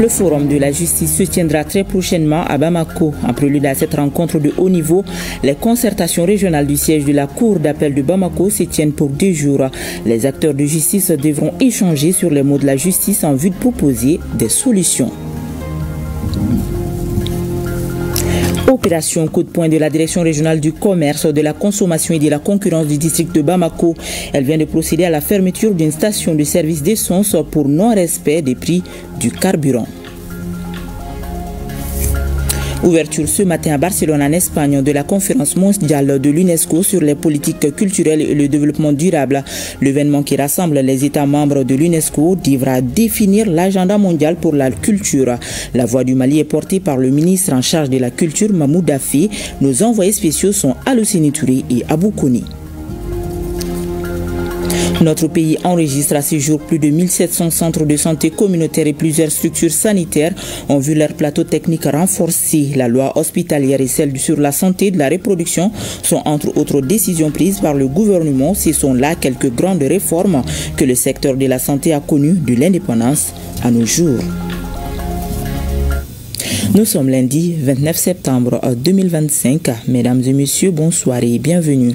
Le forum de la justice se tiendra très prochainement à Bamako. En prélude à cette rencontre de haut niveau, les concertations régionales du siège de la Cour d'appel de Bamako se tiennent pour 2 jours. Les acteurs de justice devront échanger sur les mots de la justice en vue de proposer des solutions. Opération coup de poing de la direction régionale du commerce, de la consommation et de la concurrence du district de Bamako. Elle vient de procéder à la fermeture d'une station de service d'essence pour non-respect des prix du carburant. Ouverture ce matin à Barcelone en Espagne de la conférence mondiale de l'UNESCO sur les politiques culturelles et le développement durable. L'événement qui rassemble les États membres de l'UNESCO devra définir l'agenda mondial pour la culture. La voix du Mali est portée par le ministre en charge de la culture, Mahmoud Daffé. Nos envoyés spéciaux sont Alocine Touré et Abou Koni. Notre pays enregistre à ce jour plus de 1700 centres de santé communautaires et plusieurs structures sanitaires ont vu leur plateau technique renforcé. La loi hospitalière et celle sur la santé de la reproduction sont entre autres décisions prises par le gouvernement. Ce sont là quelques grandes réformes que le secteur de la santé a connues de l'indépendance à nos jours. Nous sommes lundi 29 septembre 2025. Mesdames et messieurs, bonsoir et bienvenue.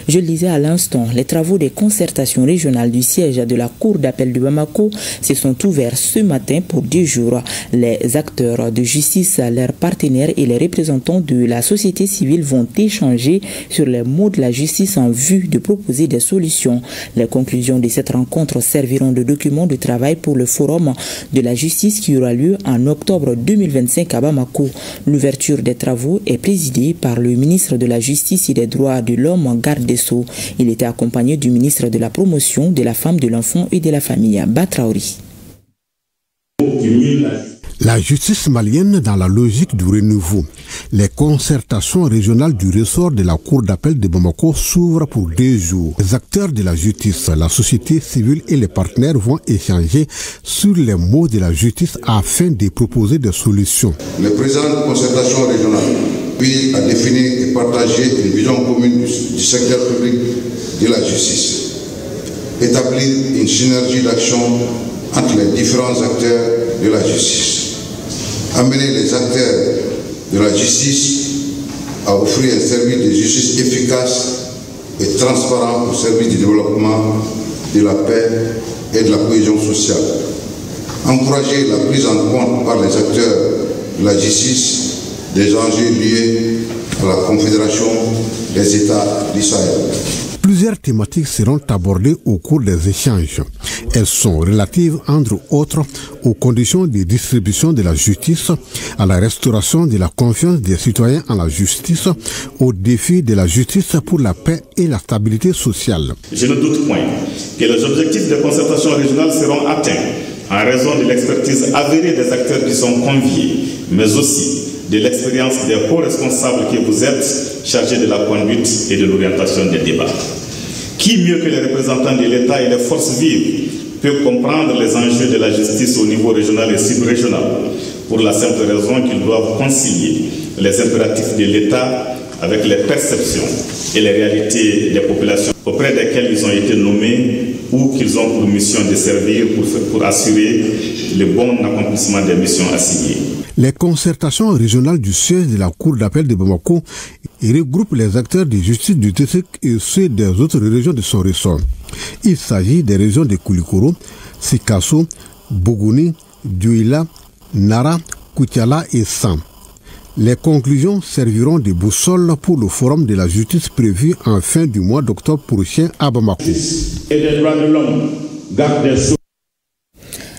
Je le disais à l'instant, les travaux des concertations régionales du siège de la Cour d'appel de Bamako se sont ouverts ce matin pour 2 jours. Les acteurs de justice, leurs partenaires et les représentants de la société civile vont échanger sur les mots de la justice en vue de proposer des solutions. Les conclusions de cette rencontre serviront de document de travail pour le forum de la justice qui aura lieu en octobre 2025 à Bamako. L'ouverture des travaux est présidée par le ministre de la Justice et des Droits de l'Homme, Garde des Sceaux. Il était accompagné du ministre de la Promotion, de la Femme, de l'Enfant et de la Famille, Batraouri. La justice malienne dans la logique du renouveau. Les concertations régionales du ressort de la Cour d'appel de Bamako s'ouvrent pour 2 jours. Les acteurs de la justice, la société civile et les partenaires vont échanger sur les mots de la justice afin de proposer des solutions. Le président de concertation régionale puis à définir et partager une vision commune du secteur public de la justice. Établir une synergie d'action entre les différents acteurs de la justice. Amener les acteurs de la justice à offrir un service de justice efficace et transparent au service du développement, de la paix et de la cohésion sociale. Encourager la prise en compte par les acteurs de la justice des enjeux liés à la Confédération des États du Sahel. Plusieurs thématiques seront abordées au cours des échanges. Elles sont relatives, entre autres, aux conditions de distribution de la justice, à la restauration de la confiance des citoyens en la justice, aux défis de la justice pour la paix et la stabilité sociale. Je ne doute point que les objectifs de concertation régionale seront atteints en raison de l'expertise avérée des acteurs qui sont conviés, mais aussi de l'expérience des hauts responsables que vous êtes chargés de la conduite et de l'orientation des débats. Qui mieux que les représentants de l'État et les forces vives peut comprendre les enjeux de la justice au niveau régional et subrégional, pour la simple raison qu'ils doivent concilier les impératifs de l'État avec les perceptions et les réalités des populations auprès desquelles ils ont été nommés ou qu'ils ont pour mission de servir pour assurer le bon accomplissement des missions assignées. Les concertations régionales du siège de la Cour d'appel de Bamako regroupent les acteurs de justice du district et ceux des autres régions de son ressort. Il s'agit des régions de Koulikoro, Sikasso, Bougouni, Douila, Nara, Koutiala et Sam. Les conclusions serviront de boussole pour le forum de la justice prévu en fin du mois d'octobre prochain à Bamako. Et des droits de l'homme, garde des sceaux.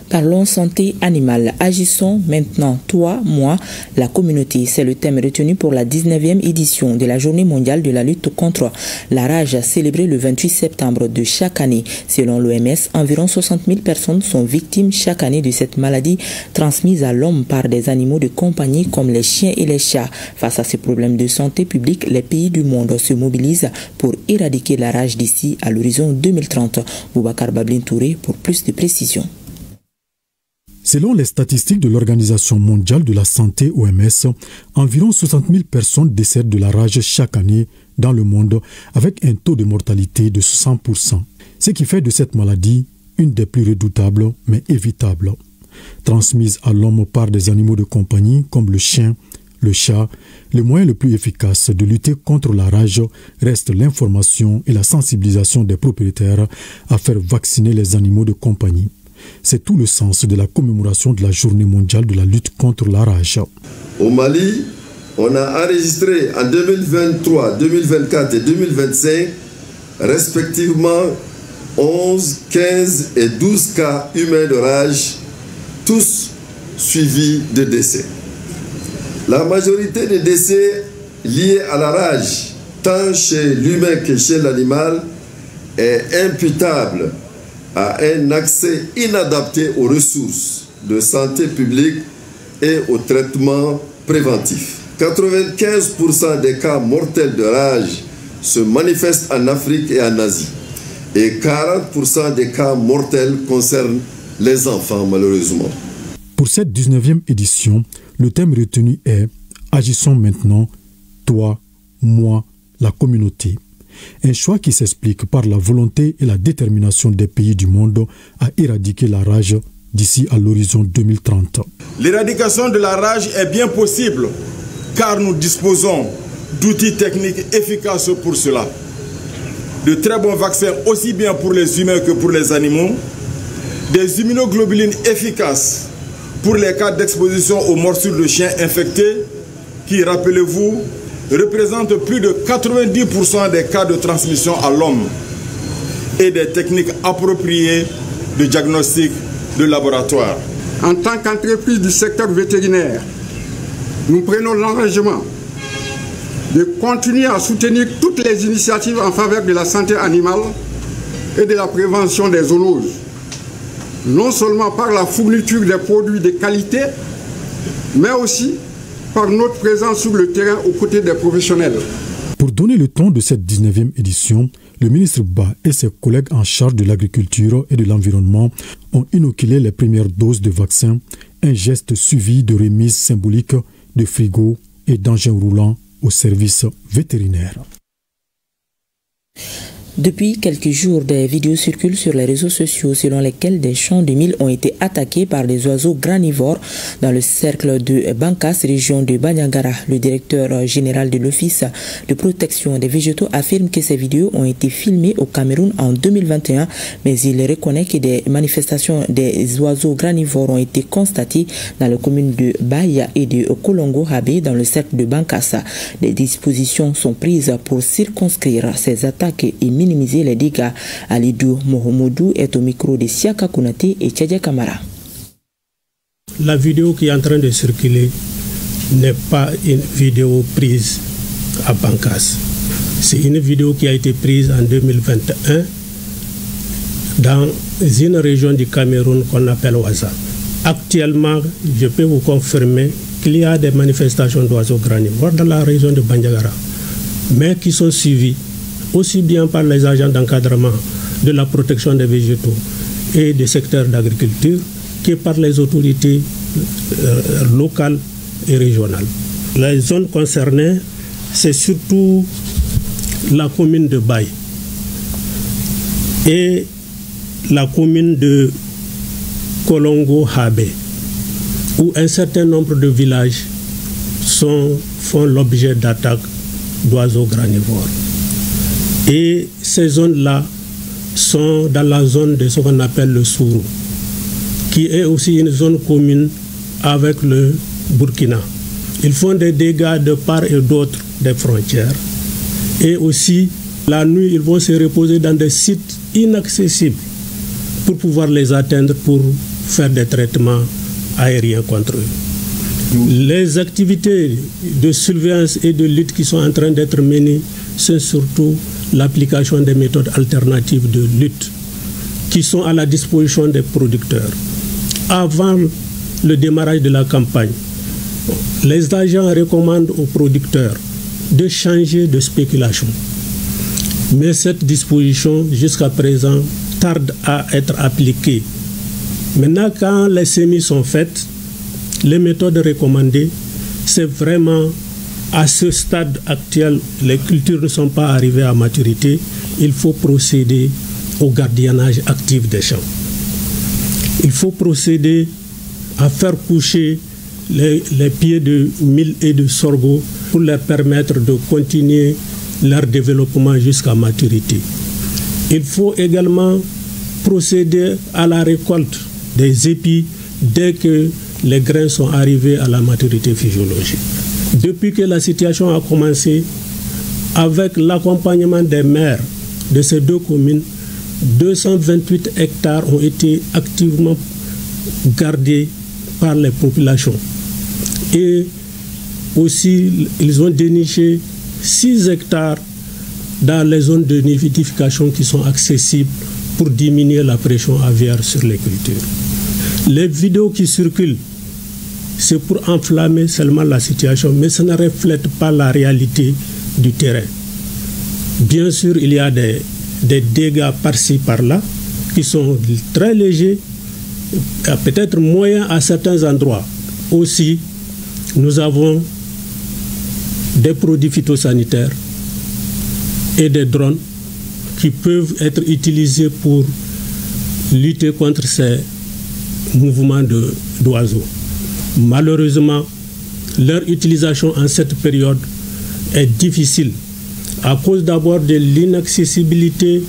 Parlons santé animale. Agissons maintenant, toi, moi, la communauté. C'est le thème retenu pour la 19e édition de la Journée mondiale de la lutte contre la rage, célébrée le 28 septembre de chaque année. Selon l'OMS, environ 60 000 personnes sont victimes chaque année de cette maladie transmise à l'homme par des animaux de compagnie comme les chiens et les chats. Face à ces problèmes de santé publique, les pays du monde se mobilisent pour éradiquer la rage d'ici à l'horizon 2030. Boubacar Bablin Touré pour plus de précisions. Selon les statistiques de l'Organisation mondiale de la santé OMS, environ 60 000 personnes décèdent de la rage chaque année dans le monde avec un taux de mortalité de 60%, ce qui fait de cette maladie une des plus redoutables mais évitables. Transmise à l'homme par des animaux de compagnie comme le chien, le chat, le moyen le plus efficace de lutter contre la rage reste l'information et la sensibilisation des propriétaires à faire vacciner les animaux de compagnie. C'est tout le sens de la commémoration de la Journée mondiale de la lutte contre la rage. Au Mali, on a enregistré en 2023, 2024 et 2025 respectivement 11, 15 et 12 cas humains de rage, tous suivis de décès. La majorité des décès liés à la rage, tant chez l'humain que chez l'animal, est imputable à un accès inadapté aux ressources de santé publique et au traitement préventif. 95% des cas mortels de rage se manifestent en Afrique et en Asie. Et 40% des cas mortels concernent les enfants, malheureusement. Pour cette 19e édition, le thème retenu est « Agissons maintenant, toi, moi, la communauté ». Un choix qui s'explique par la volonté et la détermination des pays du monde à éradiquer la rage d'ici à l'horizon 2030. L'éradication de la rage est bien possible car nous disposons d'outils techniques efficaces pour cela. De très bons vaccins aussi bien pour les humains que pour les animaux, des immunoglobulines efficaces pour les cas d'exposition aux morsures de chiens infectés qui, rappelez-vous, représentent plus de 90% des cas de transmission à l'homme et des techniques appropriées de diagnostic de laboratoire. En tant qu'entreprise du secteur vétérinaire, nous prenons l'engagement de continuer à soutenir toutes les initiatives en faveur de la santé animale et de la prévention des zoonoses, non seulement par la fourniture des produits de qualité, mais aussi par notre présence sur le terrain aux côtés des professionnels. Pour donner le ton de cette 19e édition, le ministre Ba et ses collègues en charge de l'agriculture et de l'environnement ont inoculé les premières doses de vaccins, un geste suivi de remise symbolique de frigos et d'engins roulants au service vétérinaire. Depuis quelques jours, des vidéos circulent sur les réseaux sociaux selon lesquelles des champs de mil ont été attaqués par des oiseaux granivores dans le cercle de Bankas, région de Bandiagara. Le directeur général de l'Office de protection des végétaux affirme que ces vidéos ont été filmées au Cameroun en 2021, mais il reconnaît que des manifestations des oiseaux granivores ont été constatées dans les communes de Baya et de Kolongo-Habé dans le cercle de Bankas. Des dispositions sont prises pour circonscrire ces attaques et minimiser les dégâts. Alidou Mohamedou est au micro de Siaka Konaté et Tchadja Kamara. La vidéo qui est en train de circuler n'est pas une vidéo prise à Bankas. C'est une vidéo qui a été prise en 2021 dans une région du Cameroun qu'on appelle Ouaza. Actuellement, je peux vous confirmer qu'il y a des manifestations d'oiseaux granivores dans la région de Bandiagara, mais qui sont suivies aussi bien par les agents d'encadrement de la protection des végétaux et des secteurs d'agriculture que par les autorités locales et régionales. Les zones concernées, c'est surtout la commune de Baye et la commune de Kolongo-Habé, où un certain nombre de villages font l'objet d'attaques d'oiseaux granivores. Et ces zones-là sont dans la zone de ce qu'on appelle le Sourou, qui est aussi une zone commune avec le Burkina. Ils font des dégâts de part et d'autre des frontières. Et aussi, la nuit, ils vont se reposer dans des sites inaccessibles pour pouvoir les atteindre pour faire des traitements aériens contre eux. Les activités de surveillance et de lutte qui sont en train d'être menées, c'est surtout l'application des méthodes alternatives de lutte qui sont à la disposition des producteurs. Avant le démarrage de la campagne, les agents recommandent aux producteurs de changer de spéculation. Mais cette disposition, jusqu'à présent, tarde à être appliquée. Maintenant, quand les semis sont faites, les méthodes recommandées, c'est vraiment à ce stade actuel, les cultures ne sont pas arrivées à maturité. Il faut procéder au gardiennage actif des champs. Il faut procéder à faire coucher les pieds de mil et de sorgho pour leur permettre de continuer leur développement jusqu'à maturité. Il faut également procéder à la récolte des épis dès que les grains sont arrivés à la maturité physiologique. Depuis que la situation a commencé, avec l'accompagnement des maires de ces deux communes, 228 hectares ont été activement gardés par les populations. Et aussi, ils ont déniché 6 hectares dans les zones de nidification qui sont accessibles pour diminuer la pression aviaire sur les cultures. Les vidéos qui circulent, c'est pour enflammer seulement la situation, mais ça ne reflète pas la réalité du terrain. Bien sûr, il y a des dégâts par-ci, par-là, qui sont très légers, peut-être moyens à certains endroits. Aussi, nous avons des produits phytosanitaires et des drones qui peuvent être utilisés pour lutter contre ces mouvements d'oiseaux. Malheureusement, leur utilisation en cette période est difficile à cause d'abord de l'inaccessibilité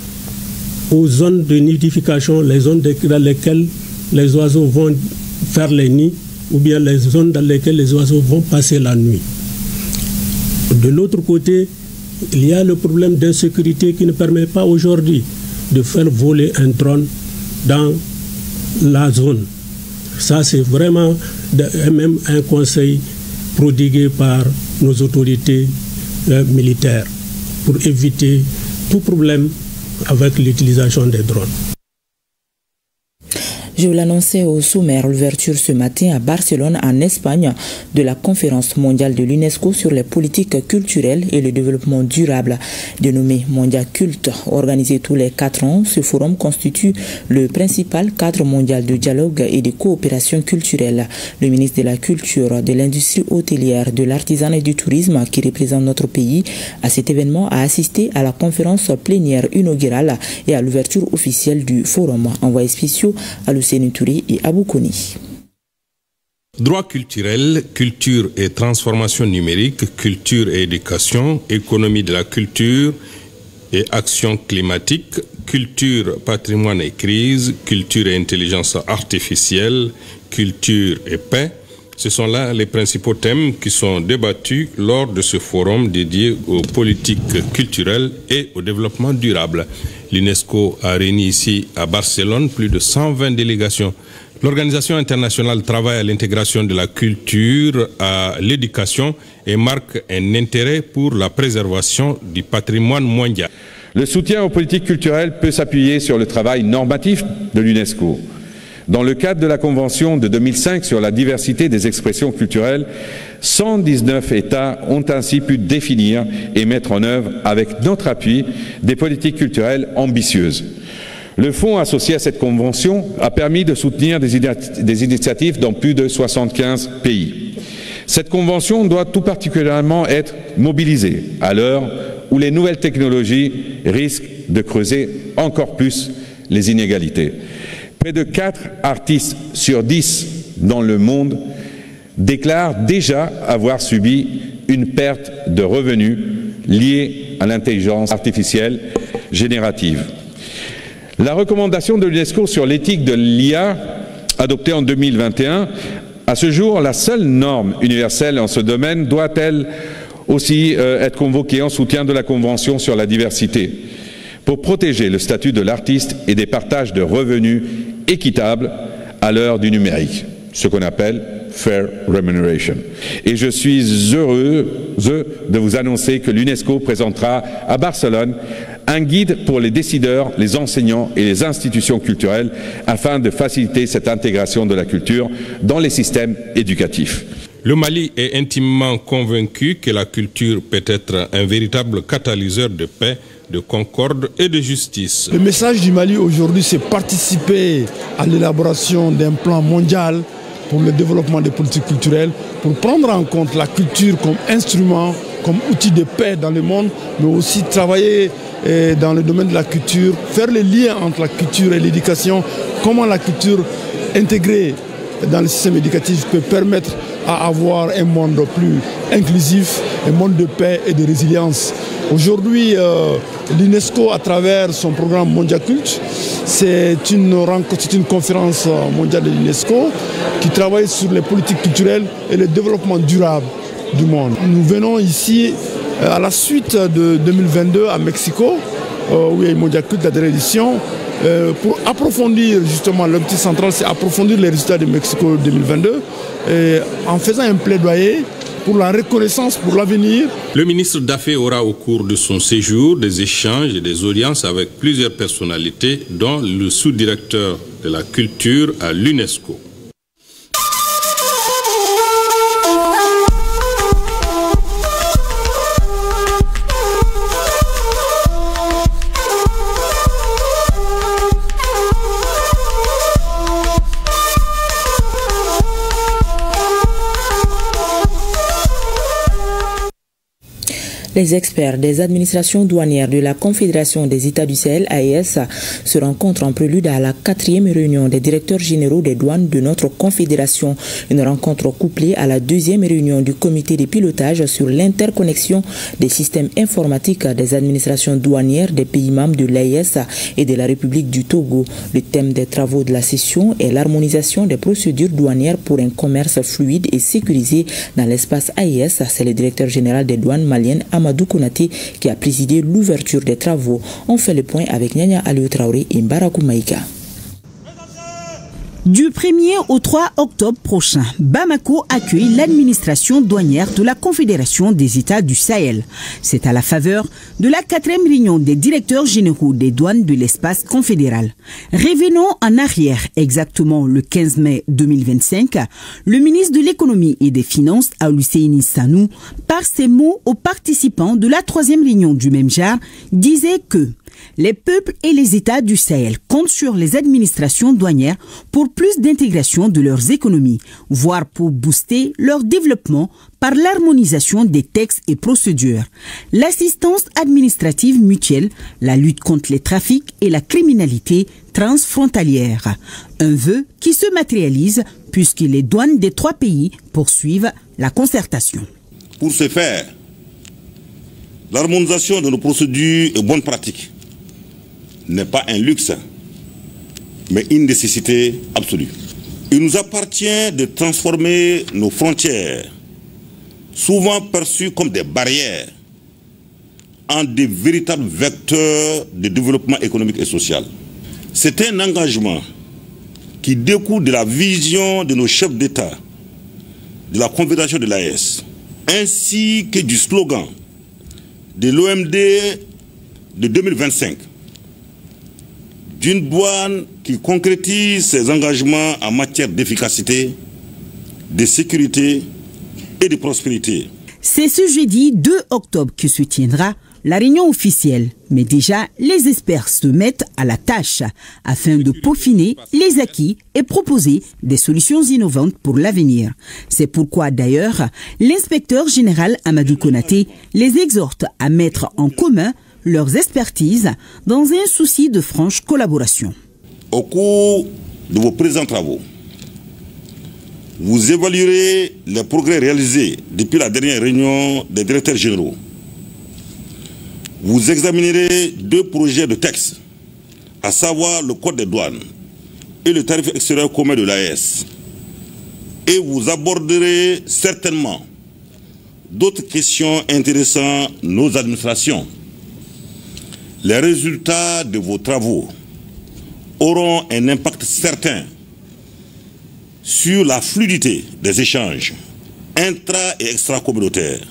aux zones de nidification, les zones dans lesquelles les oiseaux vont faire les nids ou bien les zones dans lesquelles les oiseaux vont passer la nuit. De l'autre côté, il y a le problème d'insécurité qui ne permet pas aujourd'hui de faire voler un drone dans la zone. Ça, c'est vraiment même un conseil prodigué par nos autorités militaires pour éviter tout problème avec l'utilisation des drones. Je vous l'annonçais au sommaire, l'ouverture ce matin à Barcelone, en Espagne, de la conférence mondiale de l'UNESCO sur les politiques culturelles et le développement durable. Dénommé Mondia Culte, organisé tous les 4 ans, ce forum constitue le principal cadre mondial de dialogue et de coopération culturelle. Le ministre de la Culture, de l'Industrie hôtelière, de l'Artisanat et du Tourisme, qui représente notre pays, à cet événement a assisté à la conférence plénière inaugurale et à l'ouverture officielle du forum. Envoyés spéciaux à Touré et Aboukoni. Droit culturel, culture et transformation numérique, culture et éducation, économie de la culture et action climatique, culture, patrimoine et crise, culture et intelligence artificielle, culture et paix. Ce sont là les principaux thèmes qui sont débattus lors de ce forum dédié aux politiques culturelles et au développement durable. L'UNESCO a réuni ici à Barcelone plus de 120 délégations. L'organisation internationale travaille à l'intégration de la culture, à l'éducation et marque un intérêt pour la préservation du patrimoine mondial. Le soutien aux politiques culturelles peut s'appuyer sur le travail normatif de l'UNESCO. Dans le cadre de la Convention de 2005 sur la diversité des expressions culturelles, 119 États ont ainsi pu définir et mettre en œuvre, avec notre appui, des politiques culturelles ambitieuses. Le fonds associé à cette convention a permis de soutenir des initiatives dans plus de 75 pays. Cette convention doit tout particulièrement être mobilisée à l'heure où les nouvelles technologies risquent de creuser encore plus les inégalités. Près de 4 artistes sur 10 dans le monde déclarent déjà avoir subi une perte de revenus liée à l'intelligence artificielle générative. La recommandation de l'UNESCO sur l'éthique de l'IA, adoptée en 2021, à ce jour, la seule norme universelle en ce domaine doit-elle aussi être convoquée en soutien de la Convention sur la diversité, pour protéger le statut de l'artiste et des partages de revenus équitables à l'heure du numérique, ce qu'on appelle Fair Remuneration. Et je suis heureux de vous annoncer que l'UNESCO présentera à Barcelone un guide pour les décideurs, les enseignants et les institutions culturelles afin de faciliter cette intégration de la culture dans les systèmes éducatifs. Le Mali est intimement convaincu que la culture peut être un véritable catalyseur de paix, de concorde et de justice. Le message du Mali aujourd'hui, c'est participer à l'élaboration d'un plan mondial pour le développement des politiques culturelles, pour prendre en compte la culture comme instrument, comme outil de paix dans le monde, mais aussi travailler dans le domaine de la culture, faire les liens entre la culture et l'éducation, comment la culture intégrer dans le système éducatif peut permettre à avoir un monde plus inclusif, un monde de paix et de résilience. Aujourd'hui, l'UNESCO, à travers son programme Mondial Culte, c'est une conférence mondiale de l'UNESCO qui travaille sur les politiques culturelles et le développement durable du monde. Nous venons ici à la suite de 2022 à Mexico, où il y a eu Mondial Culte, la dernière édition, pour approfondir justement l'objectif central, c'est approfondir les résultats de Mexico 2022, en faisant un plaidoyer pour la reconnaissance, pour l'avenir. Le ministre Daffé aura au cours de son séjour des échanges et des audiences avec plusieurs personnalités, dont le sous-directeur de la culture à l'UNESCO. Les experts des administrations douanières de la Confédération des États du Sahel, AES, se rencontrent en prélude à la 4e réunion des directeurs généraux des douanes de notre confédération. Une rencontre couplée à la 2e réunion du comité de pilotage sur l'interconnexion des systèmes informatiques des administrations douanières des pays membres de l'AES et de la République du Togo. Le thème des travaux de la session est l'harmonisation des procédures douanières pour un commerce fluide et sécurisé dans l'espace AES. C'est le directeur général des douanes maliennes, Amadou Konaté, qui a présidé l'ouverture des travaux. On fait le point avec Nyanya Aliou Traoré et Mbarakou Maïga. Du 1er au 3 octobre prochain, Bamako accueille l'administration douanière de la Confédération des États du Sahel. C'est à la faveur de la 4e réunion des directeurs généraux des douanes de l'espace confédéral. Revenons en arrière, exactement le 15 mai 2025, le ministre de l'économie et des finances, Aluseini Sanou, par ses mots aux participants de la 3e réunion du même genre, disait que les peuples et les États du Sahel comptent sur les administrations douanières pour plus d'intégration de leurs économies, voire pour booster leur développement par l'harmonisation des textes et procédures, l'assistance administrative mutuelle, la lutte contre les trafics et la criminalité transfrontalière. Un vœu qui se matérialise puisque les douanes des 3 pays poursuivent la concertation. Pour ce faire, l'harmonisation de nos procédures et bonnes pratiques n'est pas un luxe, mais une nécessité absolue. Il nous appartient de transformer nos frontières, souvent perçues comme des barrières, en des véritables vecteurs de développement économique et social. C'est un engagement qui découle de la vision de nos chefs d'État, de la Confédération de l'AES, ainsi que du slogan de l'OMD de 2025, d'une douane qui concrétise ses engagements en matière d'efficacité, de sécurité et de prospérité. C'est ce jeudi 2 octobre que se tiendra la réunion officielle. Mais déjà, les experts se mettent à la tâche afin de peaufiner les acquis et proposer des solutions innovantes pour l'avenir. C'est pourquoi d'ailleurs, l'inspecteur général Amadou Konaté les exhorte à mettre en commun leurs expertises dans un souci de franche collaboration. Au cours de vos présents travaux, vous évaluerez les progrès réalisés depuis la dernière réunion des directeurs généraux. Vous examinerez 2 projets de texte, à savoir le Code des douanes et le tarif extérieur commun de l'AES. Et vous aborderez certainement d'autres questions intéressant nos administrations. Les résultats de vos travaux auront un impact certain sur la fluidité des échanges intra- et extra-communautaires,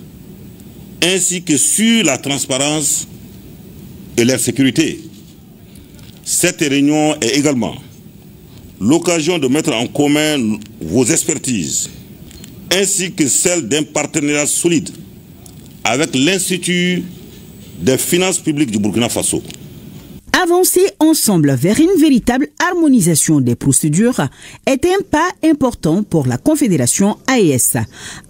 ainsi que sur la transparence et la sécurité. Cette réunion est également l'occasion de mettre en commun vos expertises, ainsi que celle d'un partenariat solide avec l'Institut des finances publiques du Burkina Faso. Avancer ensemble vers une véritable harmonisation des procédures est un pas important pour la Confédération AES,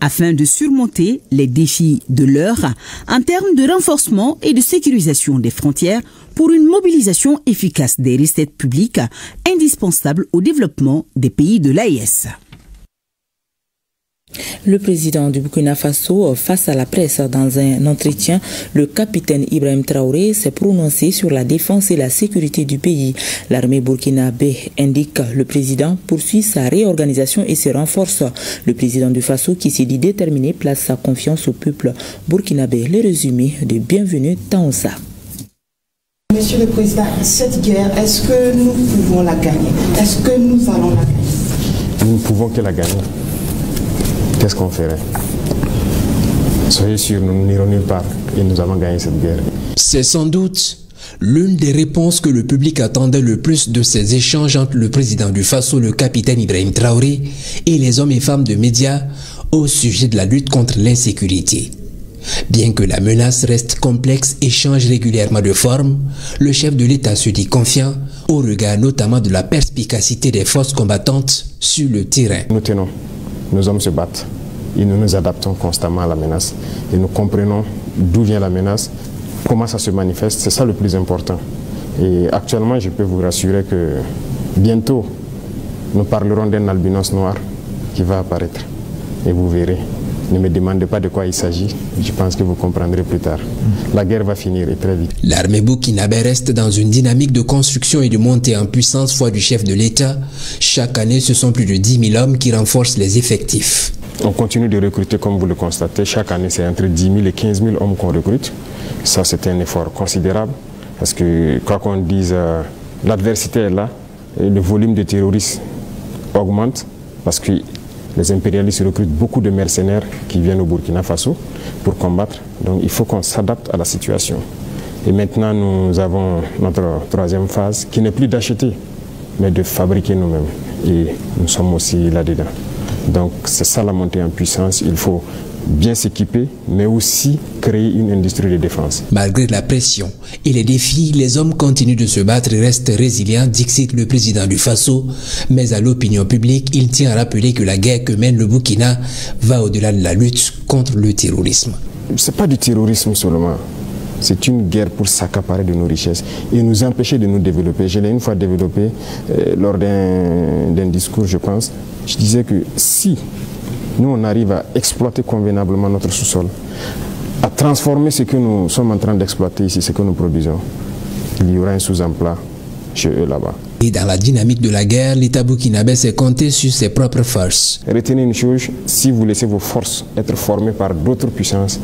afin de surmonter les défis de l'heure en termes de renforcement et de sécurisation des frontières pour une mobilisation efficace des recettes publiques indispensables au développement des pays de l'AES. Le président du Burkina Faso, face à la presse dans un entretien, le capitaine Ibrahim Traoré s'est prononcé sur la défense et la sécurité du pays. L'armée burkinabé, indique le président, poursuit sa réorganisation et se renforce. Le président du Faso, qui s'est dit déterminé, place sa confiance au peuple burkinabé. Le résumé de Bienvenue Taonsa. Monsieur le Président, cette guerre, est-ce que nous pouvons la gagner? Est-ce que nous allons la gagner? Nous ne pouvons que la gagner. Qu'est-ce qu'on ferait? Soyez sûr, nous n'irons nulle part et nous allons gagner cette guerre. C'est sans doute l'une des réponses que le public attendait le plus de ces échanges entre le président du Faso, le capitaine Ibrahim Traoré, et les hommes et femmes de médias au sujet de la lutte contre l'insécurité. Bien que la menace reste complexe et change régulièrement de forme, le chef de l'État se dit confiant au regard notamment de la perspicacité des forces combattantes sur le terrain. Nous tenons. Nos hommes se battent et nous nous adaptons constamment à la menace. Et nous comprenons d'où vient la menace, comment ça se manifeste, c'est ça le plus important. Et actuellement, je peux vous rassurer que bientôt, nous parlerons d'un albinos noir qui va apparaître. Et vous verrez. Ne me demandez pas de quoi il s'agit, je pense que vous comprendrez plus tard. La guerre va finir et très vite. L'armée burkinabé reste dans une dynamique de construction et de montée en puissance foi du chef de l'État. Chaque année, ce sont plus de 10 000 hommes qui renforcent les effectifs. On continue de recruter comme vous le constatez. Chaque année, c'est entre 10 000 et 15 000 hommes qu'on recrute. Ça, c'est un effort considérable parce que, quoi qu'on dise, l'adversité est là et le volume de terroristes augmente parce que les impérialistes recrutent beaucoup de mercenaires qui viennent au Burkina Faso pour combattre. Donc il faut qu'on s'adapte à la situation. Et maintenant, nous avons notre troisième phase qui n'est plus d'acheter, mais de fabriquer nous-mêmes. Et nous sommes aussi là-dedans. Donc c'est ça la montée en puissance. Il faut bien s'équiper, mais aussi créer une industrie de défense. Malgré la pression et les défis, les hommes continuent de se battre et restent résilients, dit le président du Faso. Mais à l'opinion publique, il tient à rappeler que la guerre que mène le Burkina va au-delà de la lutte contre le terrorisme. Ce n'est pas du terrorisme seulement. C'est une guerre pour s'accaparer de nos richesses et nous empêcher de nous développer. Je l'ai une fois développé lors d'un discours, je pense. Je disais que si nous, on arrive à exploiter convenablement notre sous-sol, à transformer ce que nous sommes en train d'exploiter ici, ce que nous produisons, il y aura un sous-emploi chez eux là-bas. Et dans la dynamique de la guerre, l'État burkinabé s'est compté sur ses propres forces. Retenez une chose, si vous laissez vos forces être formées par d'autres puissances,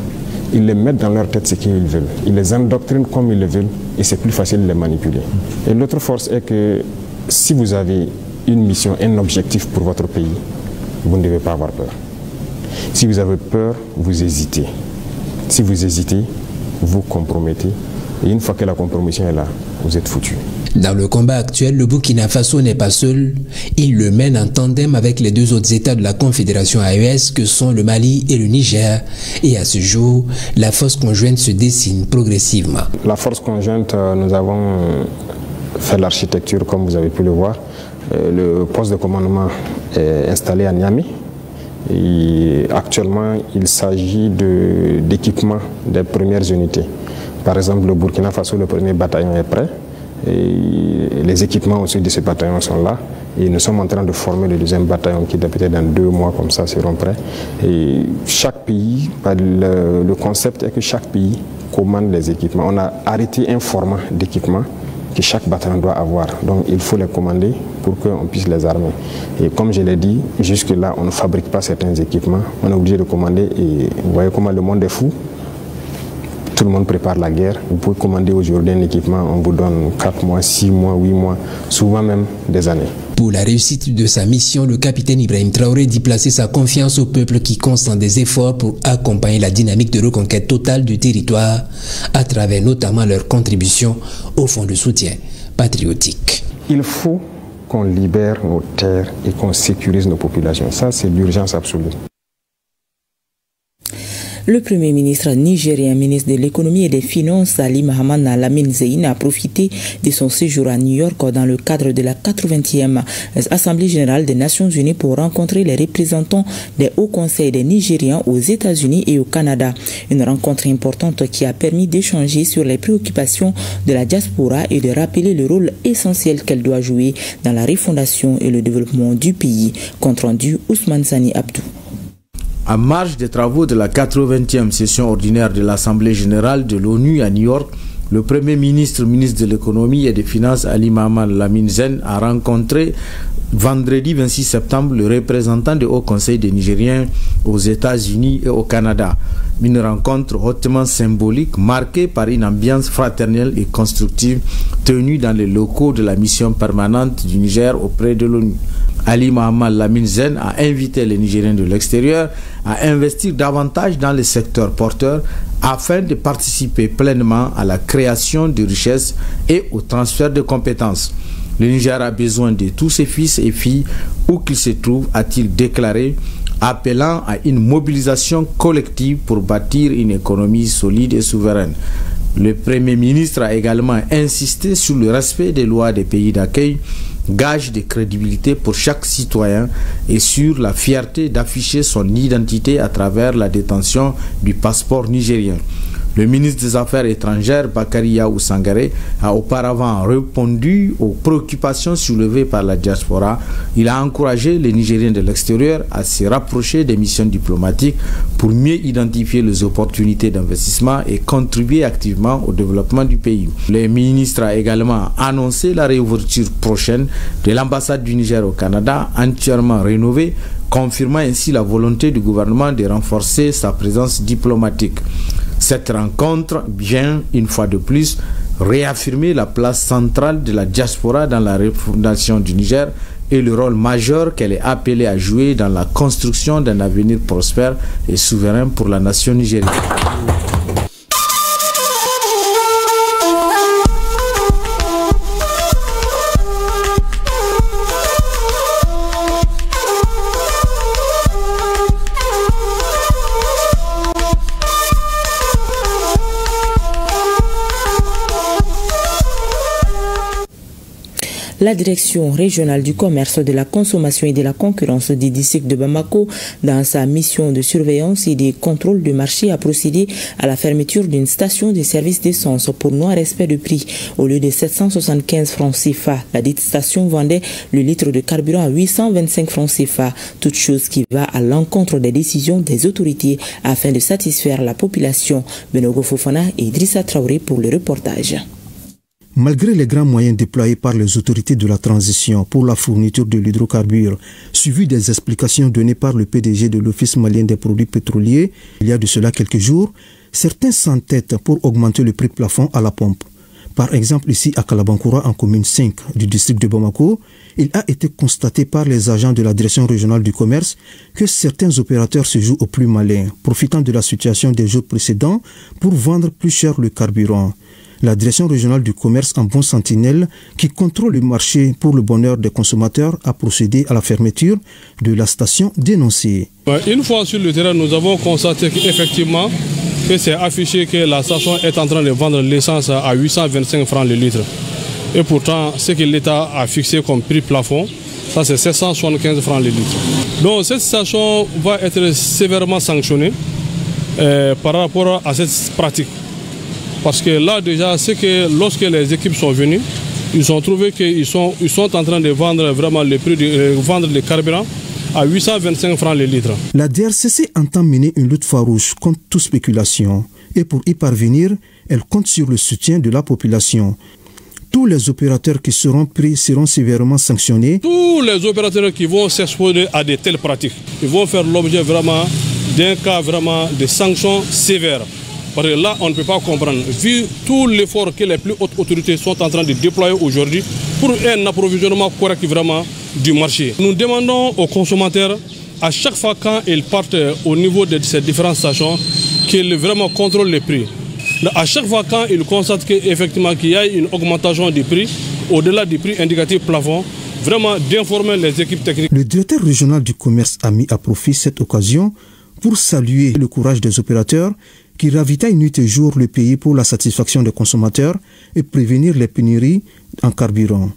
ils les mettent dans leur tête ce qu'ils veulent. Ils les endoctrinent comme ils le veulent et c'est plus facile de les manipuler. Et l'autre force est que si vous avez une mission, un objectif pour votre pays, vous ne devez pas avoir peur. Si vous avez peur, vous hésitez. Si vous hésitez, vous compromettez. Et une fois que la compromission est là, vous êtes foutu. Dans le combat actuel, le Burkina Faso n'est pas seul. Il le mène en tandem avec les deux autres États de la Confédération AES que sont le Mali et le Niger. Et à ce jour, la force conjointe se dessine progressivement. La force conjointe, nous avons fait l'architecture comme vous avez pu le voir. Le poste de commandement est installé à Niamey. Et actuellement, il s'agit d'équipement des premières unités. Par exemple, le Burkina Faso, le premier bataillon est prêt. Et les équipements aussi de ce bataillon sont là. Et nous sommes en train de former le deuxième bataillon qui peut-être dans 2 mois comme ça seront prêts. Et chaque pays, le concept est que chaque pays commande les équipements. On a arrêté un format d'équipement que chaque bataillon doit avoir. Donc il faut les commander pour qu'on puisse les armer. Et comme je l'ai dit, jusque-là, on ne fabrique pas certains équipements. On est obligé de commander et vous voyez comment le monde est fou. Tout le monde prépare la guerre. Vous pouvez commander aujourd'hui un équipement, on vous donne 4 mois, 6 mois, 8 mois, souvent même des années. Pour la réussite de sa mission, le capitaine Ibrahim Traoré dit placer sa confiance au peuple qui constate des efforts pour accompagner la dynamique de reconquête totale du territoire à travers notamment leur contribution au fonds de soutien patriotique. Il faut qu'on libère nos terres et qu'on sécurise nos populations. Ça, c'est l'urgence absolue. Le Premier ministre nigérien, ministre de l'économie et des finances, Ali Mohamed Lamine Zein, a profité de son séjour à New York dans le cadre de la 80e Assemblée générale des Nations unies pour rencontrer les représentants des hauts conseils des Nigériens aux États-Unis et au Canada. Une rencontre importante qui a permis d'échanger sur les préoccupations de la diaspora et de rappeler le rôle essentiel qu'elle doit jouer dans la refondation et le développement du pays. Compte rendu Ousmane Sani Abdou. En marge des travaux de la 80e session ordinaire de l'Assemblée générale de l'ONU à New York, le Premier ministre, ministre de l'économie et des finances Ali Mohamed Lamine Zen a rencontré vendredi 26 septembre le représentant du Haut Conseil des Nigériens aux États-Unis et au Canada. Une rencontre hautement symbolique marquée par une ambiance fraternelle et constructive tenue dans les locaux de la mission permanente du Niger auprès de l'ONU. Ali Mohamed Lamine Zen a invité les Nigériens de l'extérieur à investir davantage dans les secteurs porteurs afin de participer pleinement à la création de richesses et au transfert de compétences. Le Niger a besoin de tous ses fils et filles où qu'ils se trouvent, a-t-il déclaré, appelant à une mobilisation collective pour bâtir une économie solide et souveraine. Le Premier ministre a également insisté sur le respect des lois des pays d'accueil, gage de crédibilité pour chaque citoyen, et sur la fierté d'afficher son identité à travers la détention du passeport nigérien. Le ministre des Affaires étrangères, Bakary Yahou Sangaré, a auparavant répondu aux préoccupations soulevées par la diaspora. Il a encouragé les Nigériens de l'extérieur à se rapprocher des missions diplomatiques pour mieux identifier les opportunités d'investissement et contribuer activement au développement du pays. Le ministre a également annoncé la réouverture prochaine de l'ambassade du Niger au Canada, entièrement rénovée, confirmant ainsi la volonté du gouvernement de renforcer sa présence diplomatique. Cette rencontre vient, une fois de plus, réaffirmer la place centrale de la diaspora dans la refondation du Niger et le rôle majeur qu'elle est appelée à jouer dans la construction d'un avenir prospère et souverain pour la nation nigérienne. La direction régionale du commerce, de la consommation et de la concurrence du district de Bamako, dans sa mission de surveillance et de contrôle du marché, a procédé à la fermeture d'une station de service d'essence pour non-respect de prix. Au lieu de 775 francs CFA, la dite station vendait le litre de carburant à 825 francs CFA, toute chose qui va à l'encontre des décisions des autorités afin de satisfaire la population. Benogo Fofana et Idrissa Traoré pour le reportage. Malgré les grands moyens déployés par les autorités de la transition pour la fourniture de l'hydrocarbure, suivi des explications données par le PDG de l'Office malien des produits pétroliers, il y a de cela quelques jours, certains s'entêtent pour augmenter le prix plafond à la pompe. Par exemple, ici à Kalabankoura, en commune 5 du district de Bamako, il a été constaté par les agents de la direction régionale du commerce que certains opérateurs se jouent au plus malin, profitant de la situation des jours précédents pour vendre plus cher le carburant. La direction régionale du commerce en bon sentinelle, qui contrôle le marché pour le bonheur des consommateurs, a procédé à la fermeture de la station dénoncée. Une fois sur le terrain, nous avons constaté qu'effectivement, c'est affiché que la station est en train de vendre l'essence à 825 francs le litre. Et pourtant, ce que l'État a fixé comme prix plafond, ça c'est 775 francs le litre. Donc cette station va être sévèrement sanctionnée par rapport à cette pratique. Parce que là déjà, c'est que lorsque les équipes sont venues, ils ont trouvé qu'ils sont en train de vendre vraiment le prix de vendre le carburant à 825 francs le litre. La DRCC entend mener une lutte farouche contre toute spéculation. Et pour y parvenir, elle compte sur le soutien de la population. Tous les opérateurs qui seront pris seront sévèrement sanctionnés. Tous les opérateurs qui vont s'exposer à de telles pratiques, ils vont faire l'objet vraiment d'un cas vraiment de sanctions sévères. Parce que là, on ne peut pas comprendre, vu tout l'effort que les plus hautes autorités sont en train de déployer aujourd'hui pour un approvisionnement correct vraiment du marché. Nous demandons aux consommateurs, à chaque fois quand ils partent au niveau de ces différentes stations, qu'ils vraiment contrôlent les prix. À chaque fois quand ils constatent qu'effectivement qu'il y a une augmentation du prix, au-delà du prix indicatif plafond, vraiment d'informer les équipes techniques. Le directeur régional du commerce a mis à profit cette occasion pour saluer le courage des opérateurs qui ravitaillent nuit et jour le pays pour la satisfaction des consommateurs et prévenir les pénuries en carburant.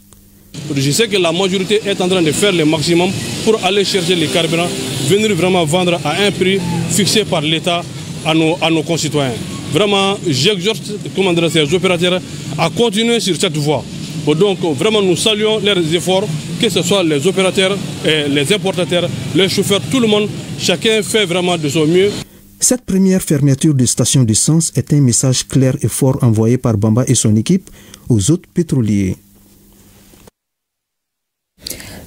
Je sais que la majorité est en train de faire le maximum pour aller chercher les carburants, venir vraiment vendre à un prix fixé par l'État à nos concitoyens. Vraiment, j'exhorte ces opérateurs à continuer sur cette voie. Donc vraiment nous saluons leurs efforts, que ce soit les opérateurs, les importateurs, les chauffeurs, tout le monde, chacun fait vraiment de son mieux. Cette première fermeture de station d'essence est un message clair et fort envoyé par Bamba et son équipe aux autres pétroliers.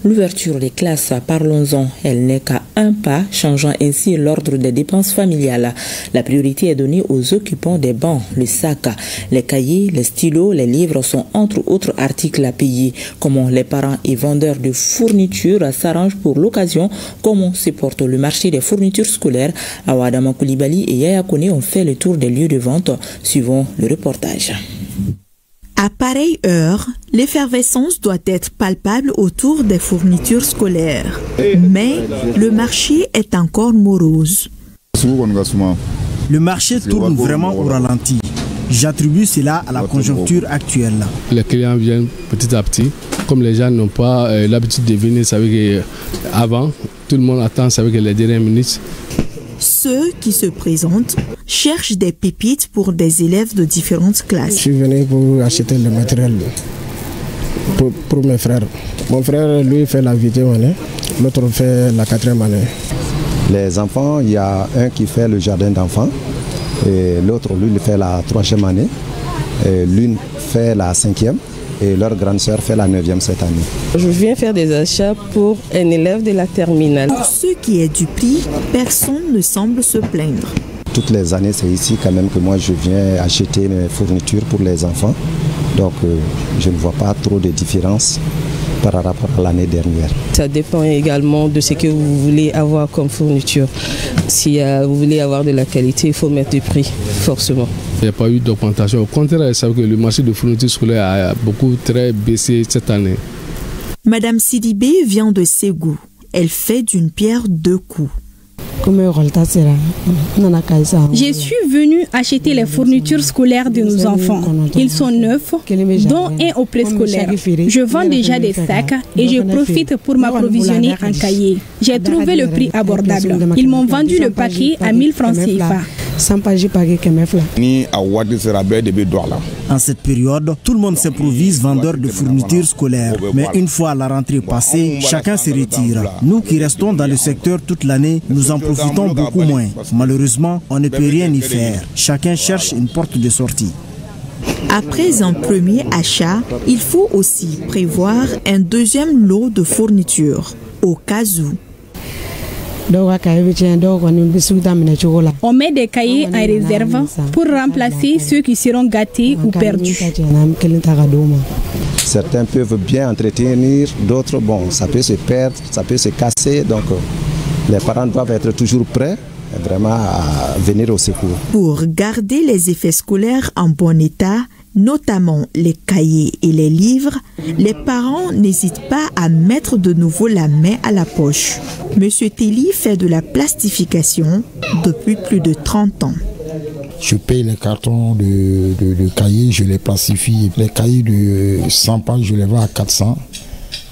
L'ouverture des classes, parlons-en, elle n'est qu'à un pas, changeant ainsi l'ordre des dépenses familiales. La priorité est donnée aux occupants des bancs, le sac, les cahiers, les stylos, les livres sont entre autres articles à payer. Comment les parents et vendeurs de fournitures s'arrangent pour l'occasion, comment se porte le marché des fournitures scolaires. Awadama Koulibaly et Yaya Kone ont fait le tour des lieux de vente, suivant le reportage. À pareille heure, l'effervescence doit être palpable autour des fournitures scolaires. Mais le marché est encore morose. Le marché tourne vraiment au ralenti. J'attribue cela à la conjoncture actuelle. Les clients viennent petit à petit. Comme les gens n'ont pas l'habitude de venir, avant, tout le monde attend avec les dernières minutes. Ceux qui se présentent cherchent des pépites pour des élèves de différentes classes. Je suis venu pour acheter le matériel pour mes frères. Mon frère, lui, fait la 8e année, l'autre fait la 4e année. Les enfants, il y a un qui fait le jardin d'enfants, et l'autre, lui, il fait la 3e année, l'une fait la 5e. Et leur grande sœur fait la 9e cette année. Je viens faire des achats pour un élève de la terminale. Pour ce qui est du prix, personne ne semble se plaindre. Toutes les années, c'est ici quand même que moi je viens acheter mes fournitures pour les enfants. Donc je ne vois pas trop de différence par rapport à l'année dernière. Ça dépend également de ce que vous voulez avoir comme fourniture. Si vous voulez avoir de la qualité, il faut mettre du prix, forcément. Il n'y a pas eu d'augmentation. Au contraire, ça veut que le marché de fournitures scolaires a beaucoup très baissé cette année. Madame Sidibé vient de Ségou. Elle fait d'une pierre deux coups. Je suis venue acheter les fournitures scolaires de nos enfants. Ils sont neufs, dont un au préscolaire. Je vends déjà des sacs et je profite pour m'approvisionner en cahiers. J'ai trouvé le prix abordable. Ils m'ont vendu le paquet à 1000 francs CFA. En cette période, tout le monde s'improvise vendeur de fournitures scolaires. Mais une fois la rentrée passée, chacun se retire. Nous qui restons dans le secteur toute l'année, nous en profitons beaucoup moins. Malheureusement, on ne peut rien y faire. Chacun cherche une porte de sortie. Après un premier achat, il faut aussi prévoir un deuxième lot de fournitures, au cas où. On met des cahiers en réserve pour remplacer ceux qui seront gâtés ou perdus. Certains peuvent bien entretenir, d'autres, bon, ça peut se perdre, ça peut se casser. Donc les parents doivent être toujours prêts vraiment à venir au secours. Pour garder les effets scolaires en bon état, notamment les cahiers et les livres, les parents n'hésitent pas à mettre de nouveau la main à la poche. Monsieur Telly fait de la plastification depuis plus de 30 ans. Je paye les cartons de cahiers, je les plastifie. Les cahiers de 100 pages, je les vends à 400.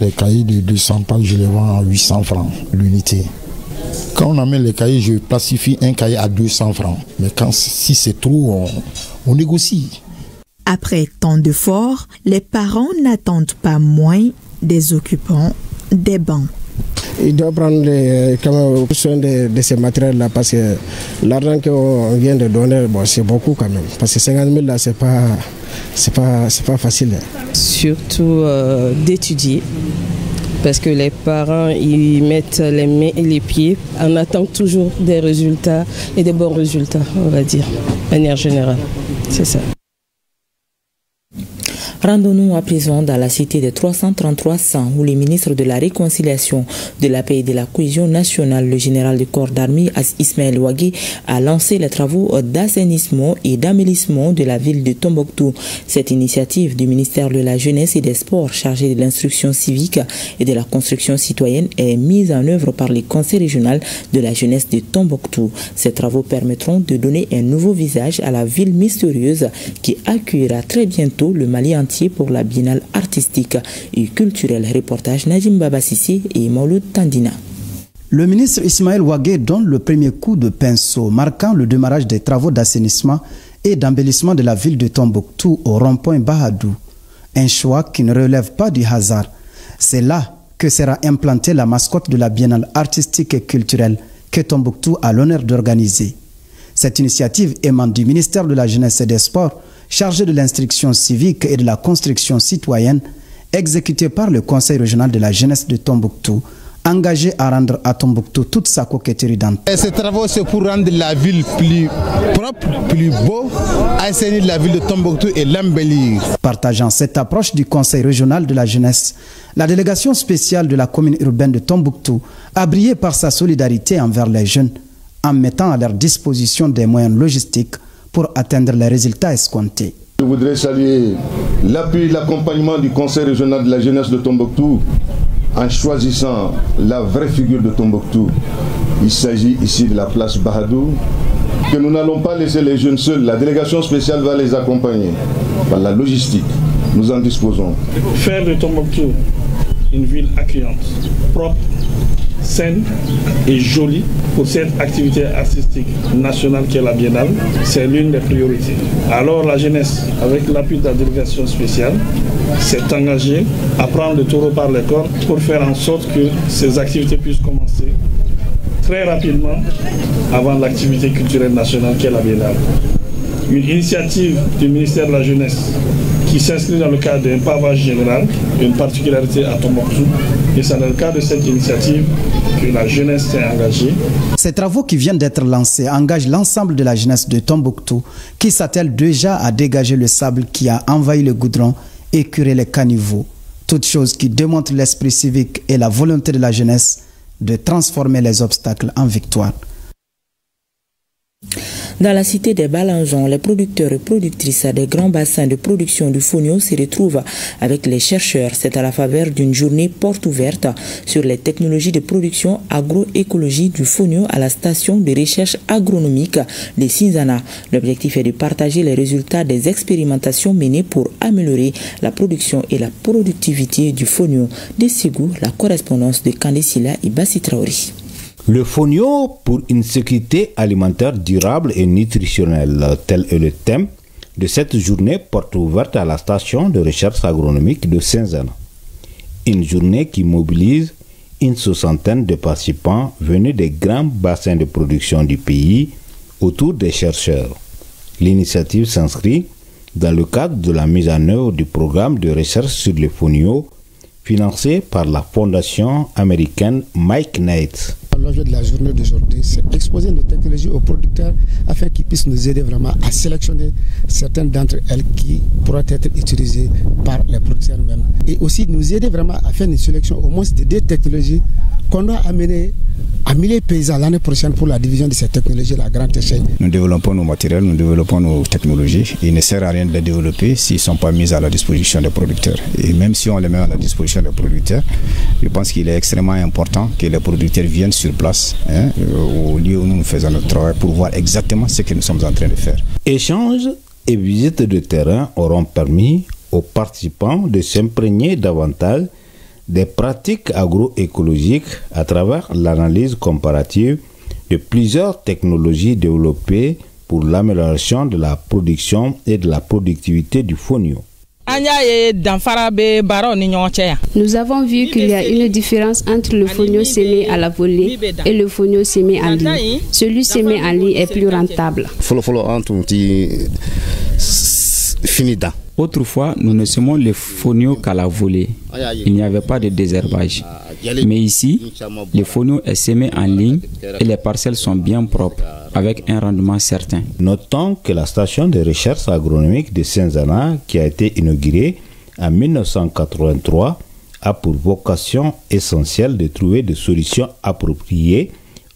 Les cahiers de 200 pages, je les vends à 800 francs l'unité. Quand on amène les cahiers, je plastifie un cahier à 200 francs. Mais si c'est trop, on négocie. Après tant d'efforts, les parents n'attendent pas moins des occupants des bancs. Il doit prendre soin de ces matériels-là parce que l'argent qu'on vient de donner, bon, c'est beaucoup quand même. Parce que 50 000 là, c'est pas facile. Surtout d'étudier. Parce que les parents, ils mettent les mains et les pieds en attendant toujours des résultats et des bons résultats, on va dire, de manière générale. C'est ça. Rendons-nous à présent dans la cité de 333-100 où le ministre de la Réconciliation, de la Paix et de la Cohésion nationale, le général du corps d'armée Ismaël Ouagui, a lancé les travaux d'assainissement et d'embellissement de la ville de Tombouctou. Cette initiative du ministère de la Jeunesse et des Sports chargé de l'instruction civique et de la construction citoyenne est mise en œuvre par le conseil régional de la jeunesse de Tombouctou. Ces travaux permettront de donner un nouveau visage à la ville mystérieuse qui accueillera très bientôt le Mali entier pour la biennale artistique et culturelle. Reportage Najim Babasisi et Mauloud Tandina. Le ministre Ismaël Ouagui donne le premier coup de pinceau, marquant le démarrage des travaux d'assainissement et d'embellissement de la ville de Tombouctou au rond-point Bahadou. Un choix qui ne relève pas du hasard. C'est là que sera implantée la mascotte de la Biennale artistique et culturelle que Tombouctou a l'honneur d'organiser. Cette initiative émane du ministère de la Jeunesse et des Sports, chargé de l'instruction civique et de la construction citoyenne, exécutée par le Conseil régional de la jeunesse de Tombouctou, engagé à rendre à Tombouctou toute sa coquetterie d'antan. Ces travaux, c'est pour rendre la ville plus propre, plus beau, assainir la ville de Tombouctou et l'embellir. Partageant cette approche du Conseil régional de la jeunesse, la délégation spéciale de la commune urbaine de Tombouctou a brillé par sa solidarité envers les jeunes, en mettant à leur disposition des moyens logistiques pour atteindre les résultats escomptés. Je voudrais saluer l'appui et l'accompagnement du Conseil régional de la jeunesse de Tombouctou en choisissant la vraie figure de Tombouctou. Il s'agit ici de la place Bahadou, que nous n'allons pas laisser les jeunes seuls. La délégation spéciale va les accompagner par la logistique. Nous en disposons. Faire de Tombouctou une ville accueillante, propre, saine et jolie pour cette activité artistique nationale qu'est la Biennale, c'est l'une des priorités. Alors la jeunesse, avec l'appui de la délégation spéciale, s'est engagée à prendre le taureau par les cornes pour faire en sorte que ces activités puissent commencer très rapidement avant l'activité culturelle nationale qu'est la Biennale. Une initiative du ministère de la Jeunesse qui s'inscrit dans le cadre d'un pavage général, une particularité à Tombouctou, et c'est dans le cadre de cette initiative que la jeunesse s'est engagée. Ces travaux qui viennent d'être lancés engagent l'ensemble de la jeunesse de Tombouctou qui s'attelle déjà à dégager le sable qui a envahi le goudron et curer les caniveaux. Toute chose qui démontre l'esprit civique et la volonté de la jeunesse de transformer les obstacles en victoire. Dans la cité des Balangeons, les producteurs et productrices des grands bassins de production du fonio se retrouvent avec les chercheurs. C'est à la faveur d'une journée porte ouverte sur les technologies de production agroécologie du fonio à la station de recherche agronomique de Cinzana. L'objectif est de partager les résultats des expérimentations menées pour améliorer la production et la productivité du fonio. De Ségou, la correspondance de Kandesila et Bassi Traori. Le fonio pour une sécurité alimentaire durable et nutritionnelle, tel est le thème de cette journée porte ouverte à la station de recherche agronomique de Cinzana. Une journée qui mobilise une soixantaine de participants venus des grands bassins de production du pays autour des chercheurs. L'initiative s'inscrit dans le cadre de la mise en œuvre du programme de recherche sur le fonio financé par la fondation américaine Mike Knight. L'objet de la journée d'aujourd'hui, c'est d'exposer nos technologies aux producteurs afin qu'ils puissent nous aider vraiment à sélectionner certaines d'entre elles qui pourraient être utilisées par les producteurs eux-mêmes. Et aussi nous aider vraiment à faire une sélection au moins de deux technologies qu'on doit amener à 1000 paysans l'année prochaine pour la division de ces technologies à la grande échelle. Nous développons nos matériels, nous développons nos technologies. Il ne sert à rien de les développer s'ils ne sont pas mis à la disposition des producteurs. Et même si on les met à la disposition des producteurs, je pense qu'il est extrêmement important que les producteurs viennent sur place, au lieu où nous faisons notre travail, pour voir exactement ce que nous sommes en train de faire. Échanges et visites de terrain auront permis aux participants de s'imprégner davantage des pratiques agroécologiques à travers l'analyse comparative de plusieurs technologies développées pour l'amélioration de la production et de la productivité du fonio. Nous avons vu qu'il y a une différence entre le fonio semé à la volée et le fonio semé en ligne. Celui semé en ligne est plus rentable. Autrefois, nous ne semons les fonio qu'à la volée. Il n'y avait pas de désherbage. Mais ici, le fonio est semé en ligne et les parcelles sont bien propres, avec un rendement certain. Notons que la station de recherche agronomique de Cinzana, qui a été inaugurée en 1983, a pour vocation essentielle de trouver des solutions appropriées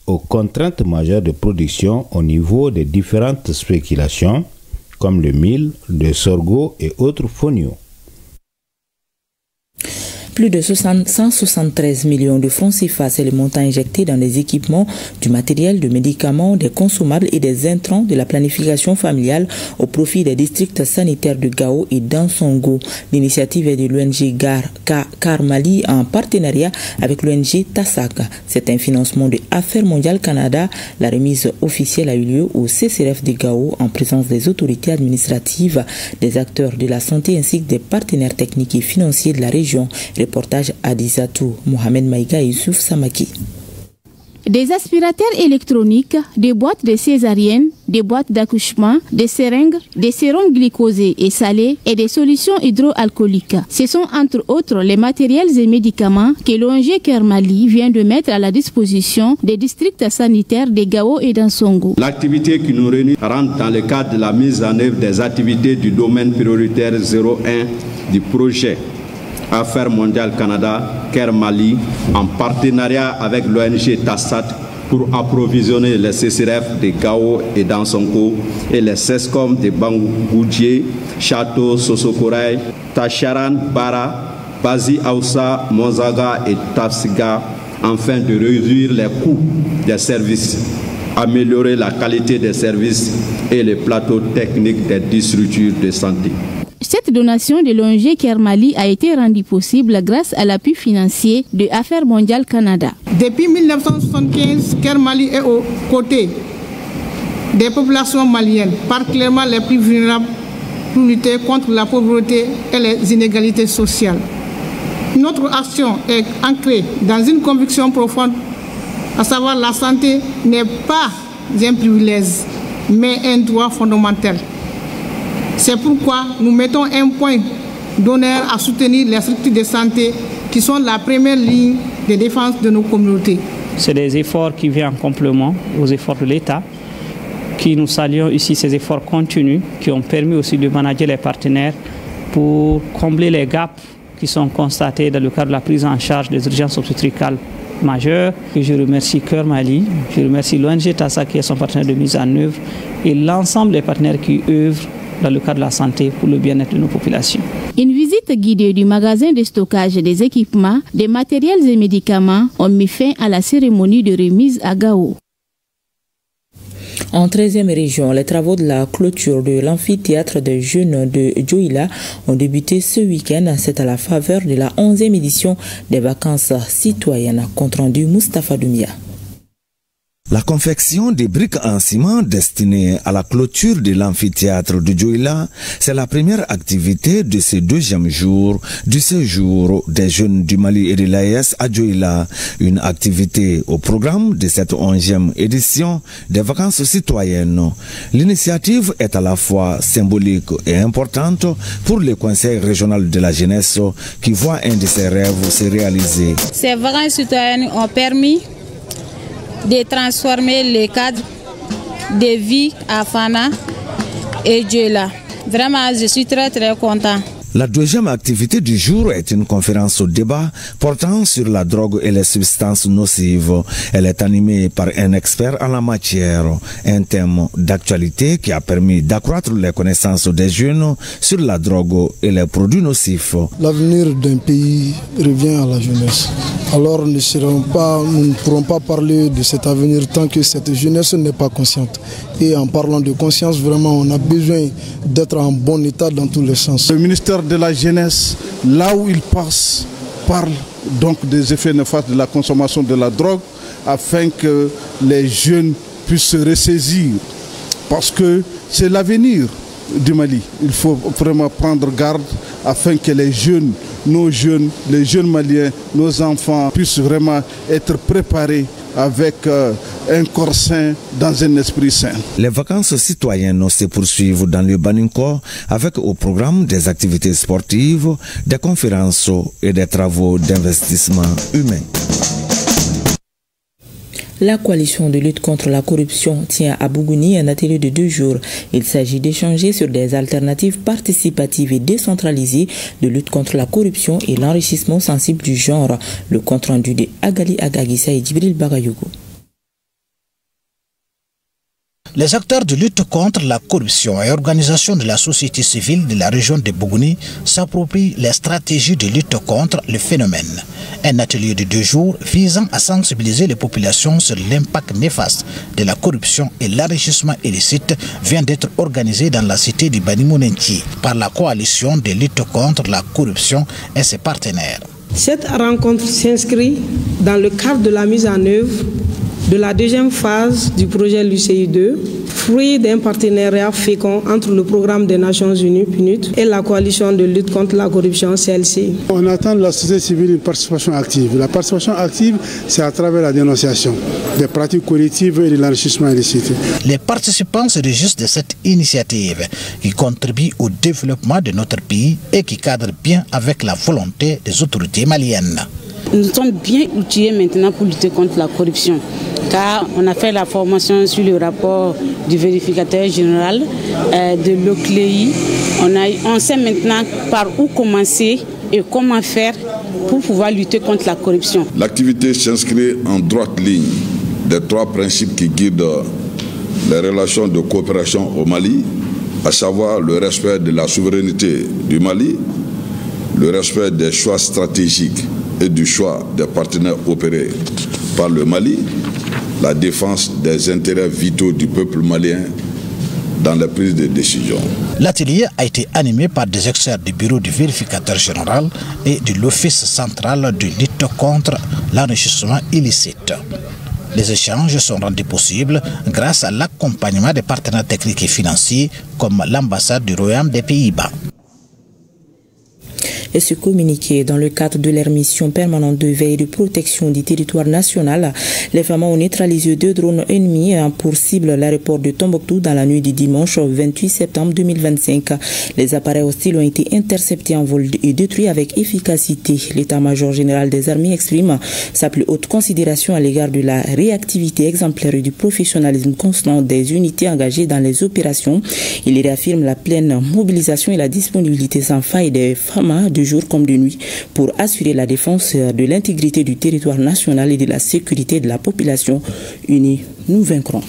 aux contraintes majeures de production au niveau des différentes spéculations, comme le mil, le sorgho et autres fonio. Plus de 173 millions de francs CFA, c'est le montant injecté dans des équipements, du matériel, de médicaments, des consommables et des intrants de la planification familiale au profit des districts sanitaires de Gao et d'Ansongo. L'initiative est de l'ONG CAR Mali en partenariat avec l'ONG TASAC. C'est un financement de Affaires mondiales Canada. La remise officielle a eu lieu au CCRF de Gao en présence des autorités administratives, des acteurs de la santé ainsi que des partenaires techniques et financiers de la région. Reportage Adizatou, Mohamed Maïga et Youssouf Samaki. Des aspirateurs électroniques, des boîtes de césarienne, des boîtes d'accouchement, des seringues, des sérums glycosés et salés et des solutions hydroalcooliques. Ce sont entre autres les matériels et médicaments que l'ONG CAR Mali vient de mettre à la disposition des districts sanitaires de Gao et d'Ansongo. L'activité qui nous réunit rentre dans le cadre de la mise en œuvre des activités du domaine prioritaire 01 du projet Affaires mondiales Canada, CAR Mali, en partenariat avec l'ONG TASAT pour approvisionner les CCRF de Gao et d'Ansongo et les CESCOM de Bangoudjié, Château, Sosokoraï, Tacharan, Bara, Bazi Aoussa, Monzaga et Tafsiga, afin de réduire les coûts des services, améliorer la qualité des services et les plateaux techniques des structures de santé. Cette donation de l'ONG CAR Mali a été rendue possible grâce à l'appui financier de Affaires mondiales Canada. Depuis 1975, CAR Mali est aux côtés des populations maliennes, particulièrement les plus vulnérables, pour lutter contre la pauvreté et les inégalités sociales. Notre action est ancrée dans une conviction profonde, à savoir la santé n'est pas un privilège, mais un droit fondamental. C'est pourquoi nous mettons un point d'honneur à soutenir les structures de santé qui sont la première ligne de défense de nos communautés. C'est des efforts qui viennent en complément aux efforts de l'État, qui nous saluons ici ces efforts continus qui ont permis aussi de manager les partenaires pour combler les gaps qui sont constatés dans le cadre de la prise en charge des urgences obstétricales majeures. Et je remercie CAR Mali, je remercie l'ONG TASA qui est son partenaire de mise en œuvre et l'ensemble des partenaires qui œuvrent dans le cadre de la santé pour le bien-être de nos populations. Une visite guidée du magasin de stockage des équipements, des matériels et médicaments ont mis fin à la cérémonie de remise à Gao. En 13e région, les travaux de la clôture de l'amphithéâtre des jeunes de Djoïla ont débuté ce week-end. C'est à la faveur de la 11e édition des vacances citoyennes. Compte rendu Moustapha Doumia. La confection des briques en ciment destinées à la clôture de l'amphithéâtre de Djoïla, c'est la première activité de ce deuxième jour du séjour des jeunes du Mali et de l'AES à Djoïla. Une activité au programme de cette 11e édition des vacances citoyennes. L'initiative est à la fois symbolique et importante pour le Conseil régional de la jeunesse qui voit un de ses rêves se réaliser. Ces vacances citoyennes ont permis de transformer le cadre de vie à Fana et Djoïla. Vraiment, je suis très content. La deuxième activité du jour est une conférence au débat portant sur la drogue et les substances nocives. Elle est animée par un expert en la matière, un thème d'actualité qui a permis d'accroître les connaissances des jeunes sur la drogue et les produits nocifs. L'avenir d'un pays revient à la jeunesse. Alors nous ne pourrons pas parler de cet avenir tant que cette jeunesse n'est pas consciente. Et en parlant de conscience, vraiment, on a besoin d'être en bon état dans tous les sens. Le ministère de la Jeunesse, là où il passe, parle donc des effets néfastes de la consommation de la drogue afin que les jeunes puissent se ressaisir. Parce que c'est l'avenir du Mali. Il faut vraiment prendre garde afin que les jeunes, nos jeunes, les jeunes Maliens, nos enfants puissent vraiment être préparés avec un corps sain dans un esprit sain. Les vacances citoyennes se poursuivent dans le Baninko avec au programme des activités sportives, des conférences et des travaux d'investissement humain. La coalition de lutte contre la corruption tient à Bougouni un atelier de 2 jours. Il s'agit d'échanger sur des alternatives participatives et décentralisées de lutte contre la corruption et l'enrichissement sensible du genre. Le compte-rendu de Agali Agagissa et Djibril Bagayogo. Les acteurs de lutte contre la corruption et organisations de la société civile de la région de Bougouni s'approprient les stratégies de lutte contre le phénomène. Un atelier de 2 jours visant à sensibiliser les populations sur l'impact néfaste de la corruption et l'enrichissement illicite vient d'être organisé dans la cité de Banimonenti par la coalition de lutte contre la corruption et ses partenaires. Cette rencontre s'inscrit dans le cadre de la mise en œuvre de la deuxième phase du projet LUCI 2, fruit d'un partenariat fécond entre le programme des Nations Unies, PNUD, et la coalition de lutte contre la corruption, CLC. On attend de la société civile une participation active. La participation active, c'est à travers la dénonciation des pratiques collectives et de l'enrichissement illicite. Les participants se réjouissent de cette initiative qui contribue au développement de notre pays et qui cadre bien avec la volonté des autorités maliennes. Nous sommes bien outillés maintenant pour lutter contre la corruption, car on a fait la formation sur le rapport du vérificateur général de l'OCLEI. On sait maintenant par où commencer et comment faire pour pouvoir lutter contre la corruption. L'activité s'inscrit en droite ligne des 3 principes qui guident les relations de coopération au Mali, à savoir le respect de la souveraineté du Mali, le respect des choix stratégiques et du choix des partenaires opérés par le Mali, la défense des intérêts vitaux du peuple malien dans la prise de décision. L'atelier a été animé par des experts du bureau du vérificateur général et de l'Office central de lutte contre l'enrichissement illicite. Les échanges sont rendus possibles grâce à l'accompagnement des partenaires techniques et financiers comme l'ambassade du Royaume des Pays-Bas. Et ce communiqué dans le cadre de leur mission permanente de veille et de protection du territoire national. Les femmes ont neutralisé 2 drones ennemis pour cible l'aéroport de Tombouctou dans la nuit du dimanche 28 septembre 2025. Les appareils hostiles ont été interceptés en vol et détruits avec efficacité. L'état-major général des armées exprime sa plus haute considération à l'égard de la réactivité exemplaire et du professionnalisme constant des unités engagées dans les opérations. Il réaffirme la pleine mobilisation et la disponibilité sans faille des femmes de jour comme de nuit pour assurer la défense de l'intégrité du territoire national et de la sécurité de la population. Unis, nous vaincrons.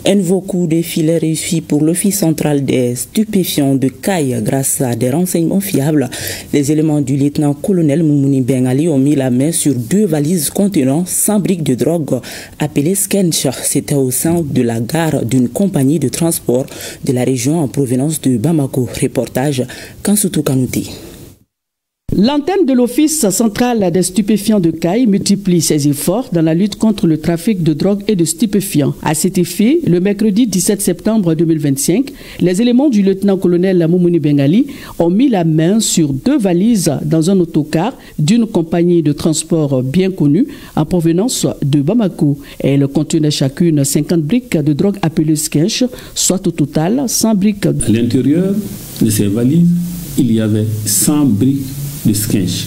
Un nouveau coup de filet réussi pour l'Office central des stupéfiants de Caille grâce à des renseignements fiables. Les éléments du lieutenant-colonel Moumouni Bengali ont mis la main sur 2 valises contenant 100 briques de drogue appelées Skench. C'était au sein de la gare d'une compagnie de transport de la région en provenance de Bamako. Reportage Kansoutou Kanouti. L'antenne de l'Office central des stupéfiants de Caille multiplie ses efforts dans la lutte contre le trafic de drogue et de stupéfiants. À cet effet, le mercredi 17 septembre 2025, les éléments du lieutenant-colonel Moumouni Bengali ont mis la main sur 2 valises dans un autocar d'une compagnie de transport bien connue en provenance de Bamako. Elles contenaient chacune 50 briques de drogue appelées Skench, soit au total 100 briques. À l'intérieur de ces valises, il y avait 100 briques de Skench.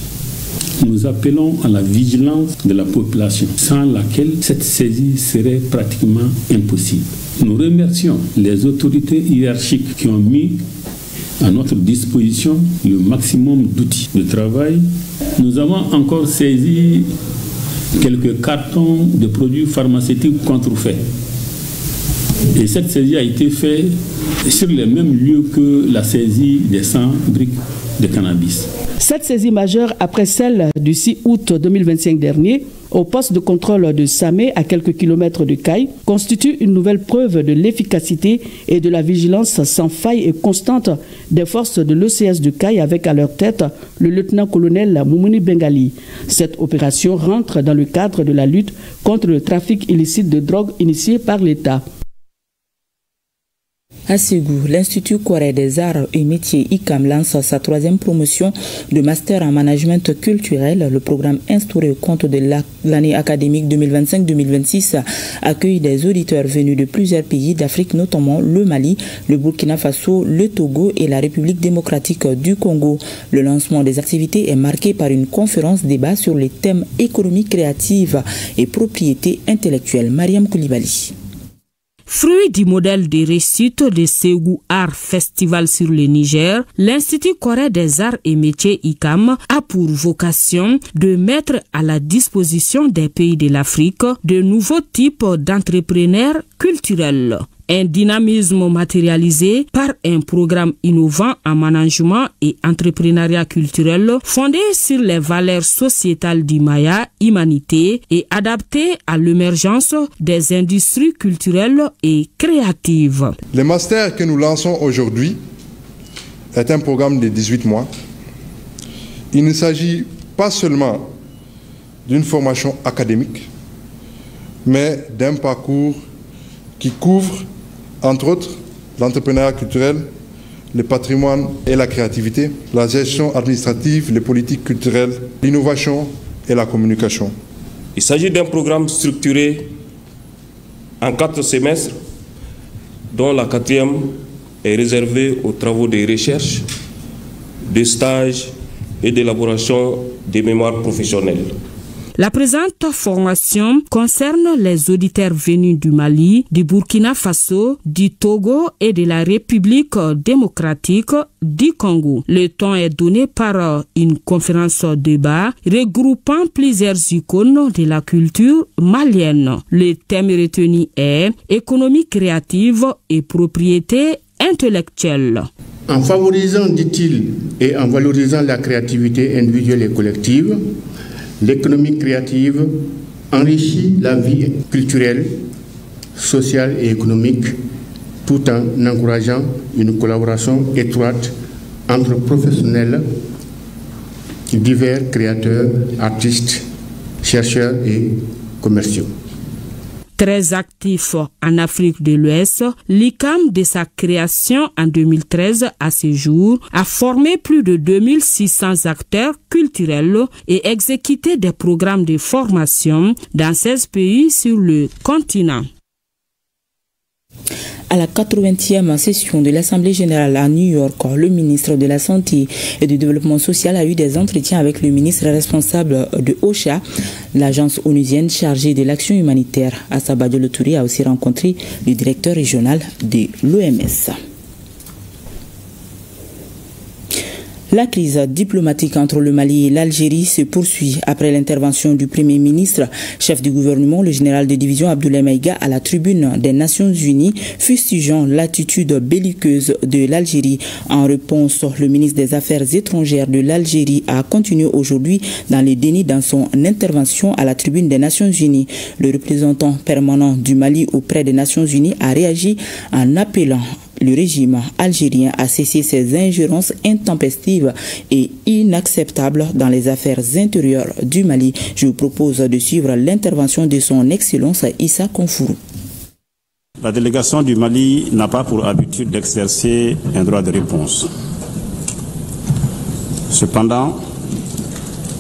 Nous appelons à la vigilance de la population, sans laquelle cette saisie serait pratiquement impossible. Nous remercions les autorités hiérarchiques qui ont mis à notre disposition le maximum d'outils de travail. Nous avons encore saisi quelques cartons de produits pharmaceutiques contrefaits. Et cette saisie a été faite sur les mêmes lieux que la saisie des 100 briques de cannabis. Cette saisie majeure, après celle du 6 août 2025 dernier, au poste de contrôle de Samé, à quelques kilomètres de Caille, constitue une nouvelle preuve de l'efficacité et de la vigilance sans faille et constante des forces de l'OCS de Caille, avec à leur tête le lieutenant-colonel Moumouni Bengali. Cette opération rentre dans le cadre de la lutte contre le trafic illicite de drogue initiée par l'État. À Ségou, l'Institut Corée des Arts et Métiers ICAM lance sa 3e promotion de master en management culturel. Le programme instauré au compte de l'année académique 2025-2026 accueille des auditeurs venus de plusieurs pays d'Afrique, notamment le Mali, le Burkina Faso, le Togo et la République démocratique du Congo. Le lancement des activités est marqué par une conférence-débat sur les thèmes économie créative et propriété intellectuelle. Mariam Koulibaly. Fruit du modèle de réussite de Ségou Art Festival sur le Niger, l'Institut Corée des Arts et Métiers ICAM a pour vocation de mettre à la disposition des pays de l'Afrique de nouveaux types d'entrepreneurs culturels. Un dynamisme matérialisé par un programme innovant en management et entrepreneuriat culturel fondé sur les valeurs sociétales du Maya, humanité et adapté à l'émergence des industries culturelles et créatives. Le master que nous lançons aujourd'hui est un programme de 18 mois. Il ne s'agit pas seulement d'une formation académique, mais d'un parcours qui couvre, entre autres, l'entrepreneuriat culturel, le patrimoine et la créativité, la gestion administrative, les politiques culturelles, l'innovation et la communication. Il s'agit d'un programme structuré en 4 semestres, dont la 4e est réservée aux travaux de recherche, de stage et d'élaboration des mémoires professionnelles. La présente formation concerne les auditeurs venus du Mali, du Burkina Faso, du Togo et de la République démocratique du Congo. Le temps est donné par une conférence débat regroupant plusieurs icônes de la culture malienne. Le thème retenu est économie créative et propriété intellectuelle. En favorisant, dit-il, et en valorisant la créativité individuelle et collective, l'économie créative enrichit la vie culturelle, sociale et économique tout en encourageant une collaboration étroite entre professionnels divers, créateurs, artistes, chercheurs et commerciaux. Très actif en Afrique de l'Ouest, l'ICAM, de sa création en 2013 à ce jour, a formé plus de 2600 acteurs culturels et exécuté des programmes de formation dans 16 pays sur le continent. À la 80e session de l'Assemblée générale à New York, le ministre de la Santé et du Développement social a eu des entretiens avec le ministre responsable de OCHA, l'agence onusienne chargée de l'action humanitaire. Assaba Diallo Touré a aussi rencontré le directeur régional de l'OMS. La crise diplomatique entre le Mali et l'Algérie se poursuit après l'intervention du Premier ministre, chef du gouvernement, le général de division Abdoulaye Maïga à la tribune des Nations Unies, fustigeant l'attitude belliqueuse de l'Algérie. En réponse, le ministre des Affaires étrangères de l'Algérie a continué aujourd'hui dans le déni dans son intervention à la tribune des Nations Unies. Le représentant permanent du Mali auprès des Nations Unies a réagi en appelant le régime algérien a cessé ses ingérences intempestives et inacceptables dans les affaires intérieures du Mali. Je vous propose de suivre l'intervention de son Excellence Issa Konfourou. La délégation du Mali n'a pas pour habitude d'exercer un droit de réponse. Cependant,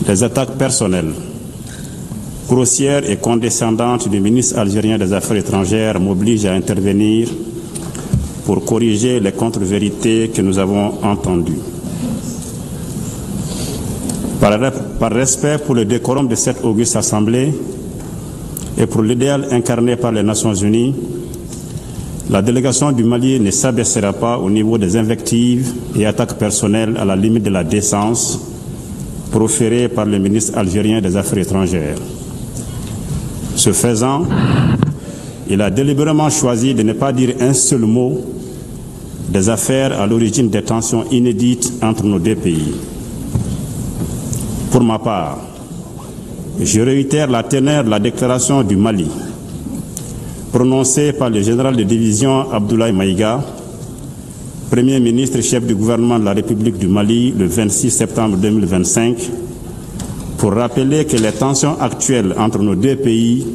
les attaques personnelles, grossières et condescendantes du ministre algérien des Affaires étrangères m'obligent à intervenir pour corriger les contre-vérités que nous avons entendues. Par respect pour le décorum de cette auguste assemblée et pour l'idéal incarné par les Nations Unies, la délégation du Mali ne s'abaissera pas au niveau des invectives et attaques personnelles à la limite de la décence proférées par le ministre algérien des Affaires étrangères. Ce faisant, il a délibérément choisi de ne pas dire un seul mot des affaires à l'origine des tensions inédites entre nos deux pays. Pour ma part, je réitère la teneur de la déclaration du Mali, prononcée par le général de division Abdoulaye Maïga, Premier ministre et chef du gouvernement de la République du Mali le 26 septembre 2025, pour rappeler que les tensions actuelles entre nos deux pays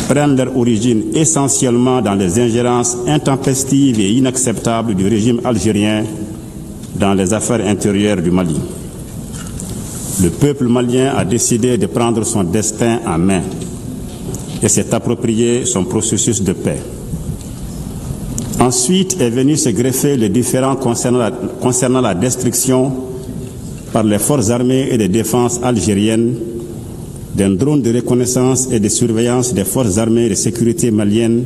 prennent leur origine essentiellement dans les ingérences intempestives et inacceptables du régime algérien dans les affaires intérieures du Mali. Le peuple malien a décidé de prendre son destin en main et s'est approprié son processus de paix. Ensuite est venu se greffer les différends concernant la destruction par les forces armées et de défense algériennes d'un drone de reconnaissance et de surveillance des forces armées et de sécurité maliennes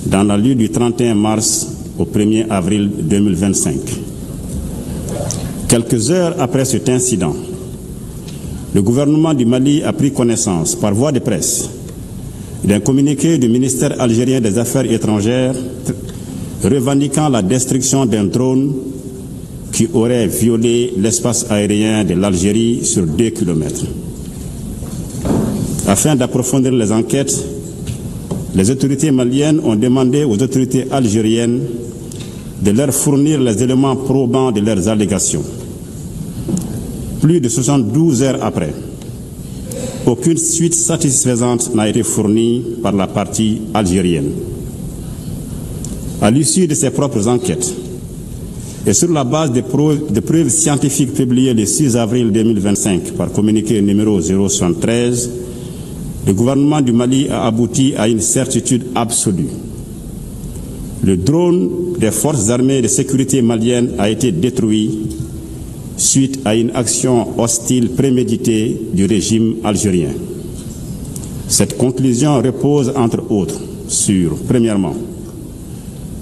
dans la nuit du 31 mars au 1er avril 2025. Quelques heures après cet incident, le gouvernement du Mali a pris connaissance par voie de presse d'un communiqué du ministère algérien des Affaires étrangères revendiquant la destruction d'un drone qui aurait violé l'espace aérien de l'Algérie sur 2 km. Afin d'approfondir les enquêtes, les autorités maliennes ont demandé aux autorités algériennes de leur fournir les éléments probants de leurs allégations. Plus de 72 heures après, aucune suite satisfaisante n'a été fournie par la partie algérienne. À l'issue de ses propres enquêtes et sur la base de preuves scientifiques publiées le 6 avril 2025 par communiqué numéro 073, le gouvernement du Mali a abouti à une certitude absolue. Le drone des forces armées de sécurité maliennes a été détruit suite à une action hostile préméditée du régime algérien. Cette conclusion repose entre autres sur, premièrement,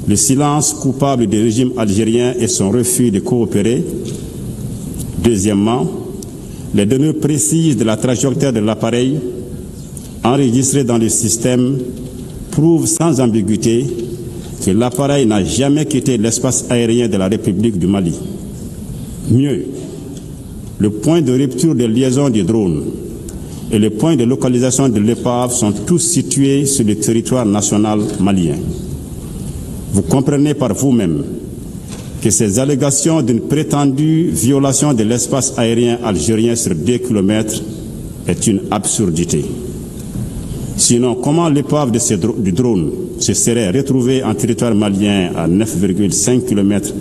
le silence coupable du régime algérien et son refus de coopérer. Deuxièmement, les données précises de la trajectoire de l'appareil enregistrées dans le système prouvent sans ambiguïté que l'appareil n'a jamais quitté l'espace aérien de la République du Mali. Mieux, le point de rupture de liaison du drone et le point de localisation de l'épave sont tous situés sur le territoire national malien. Vous comprenez par vous-même que ces allégations d'une prétendue violation de l'espace aérien algérien sur 2 km est une absurdité. Sinon, comment l'épave du drone se serait retrouvée en territoire malien à 9,5 km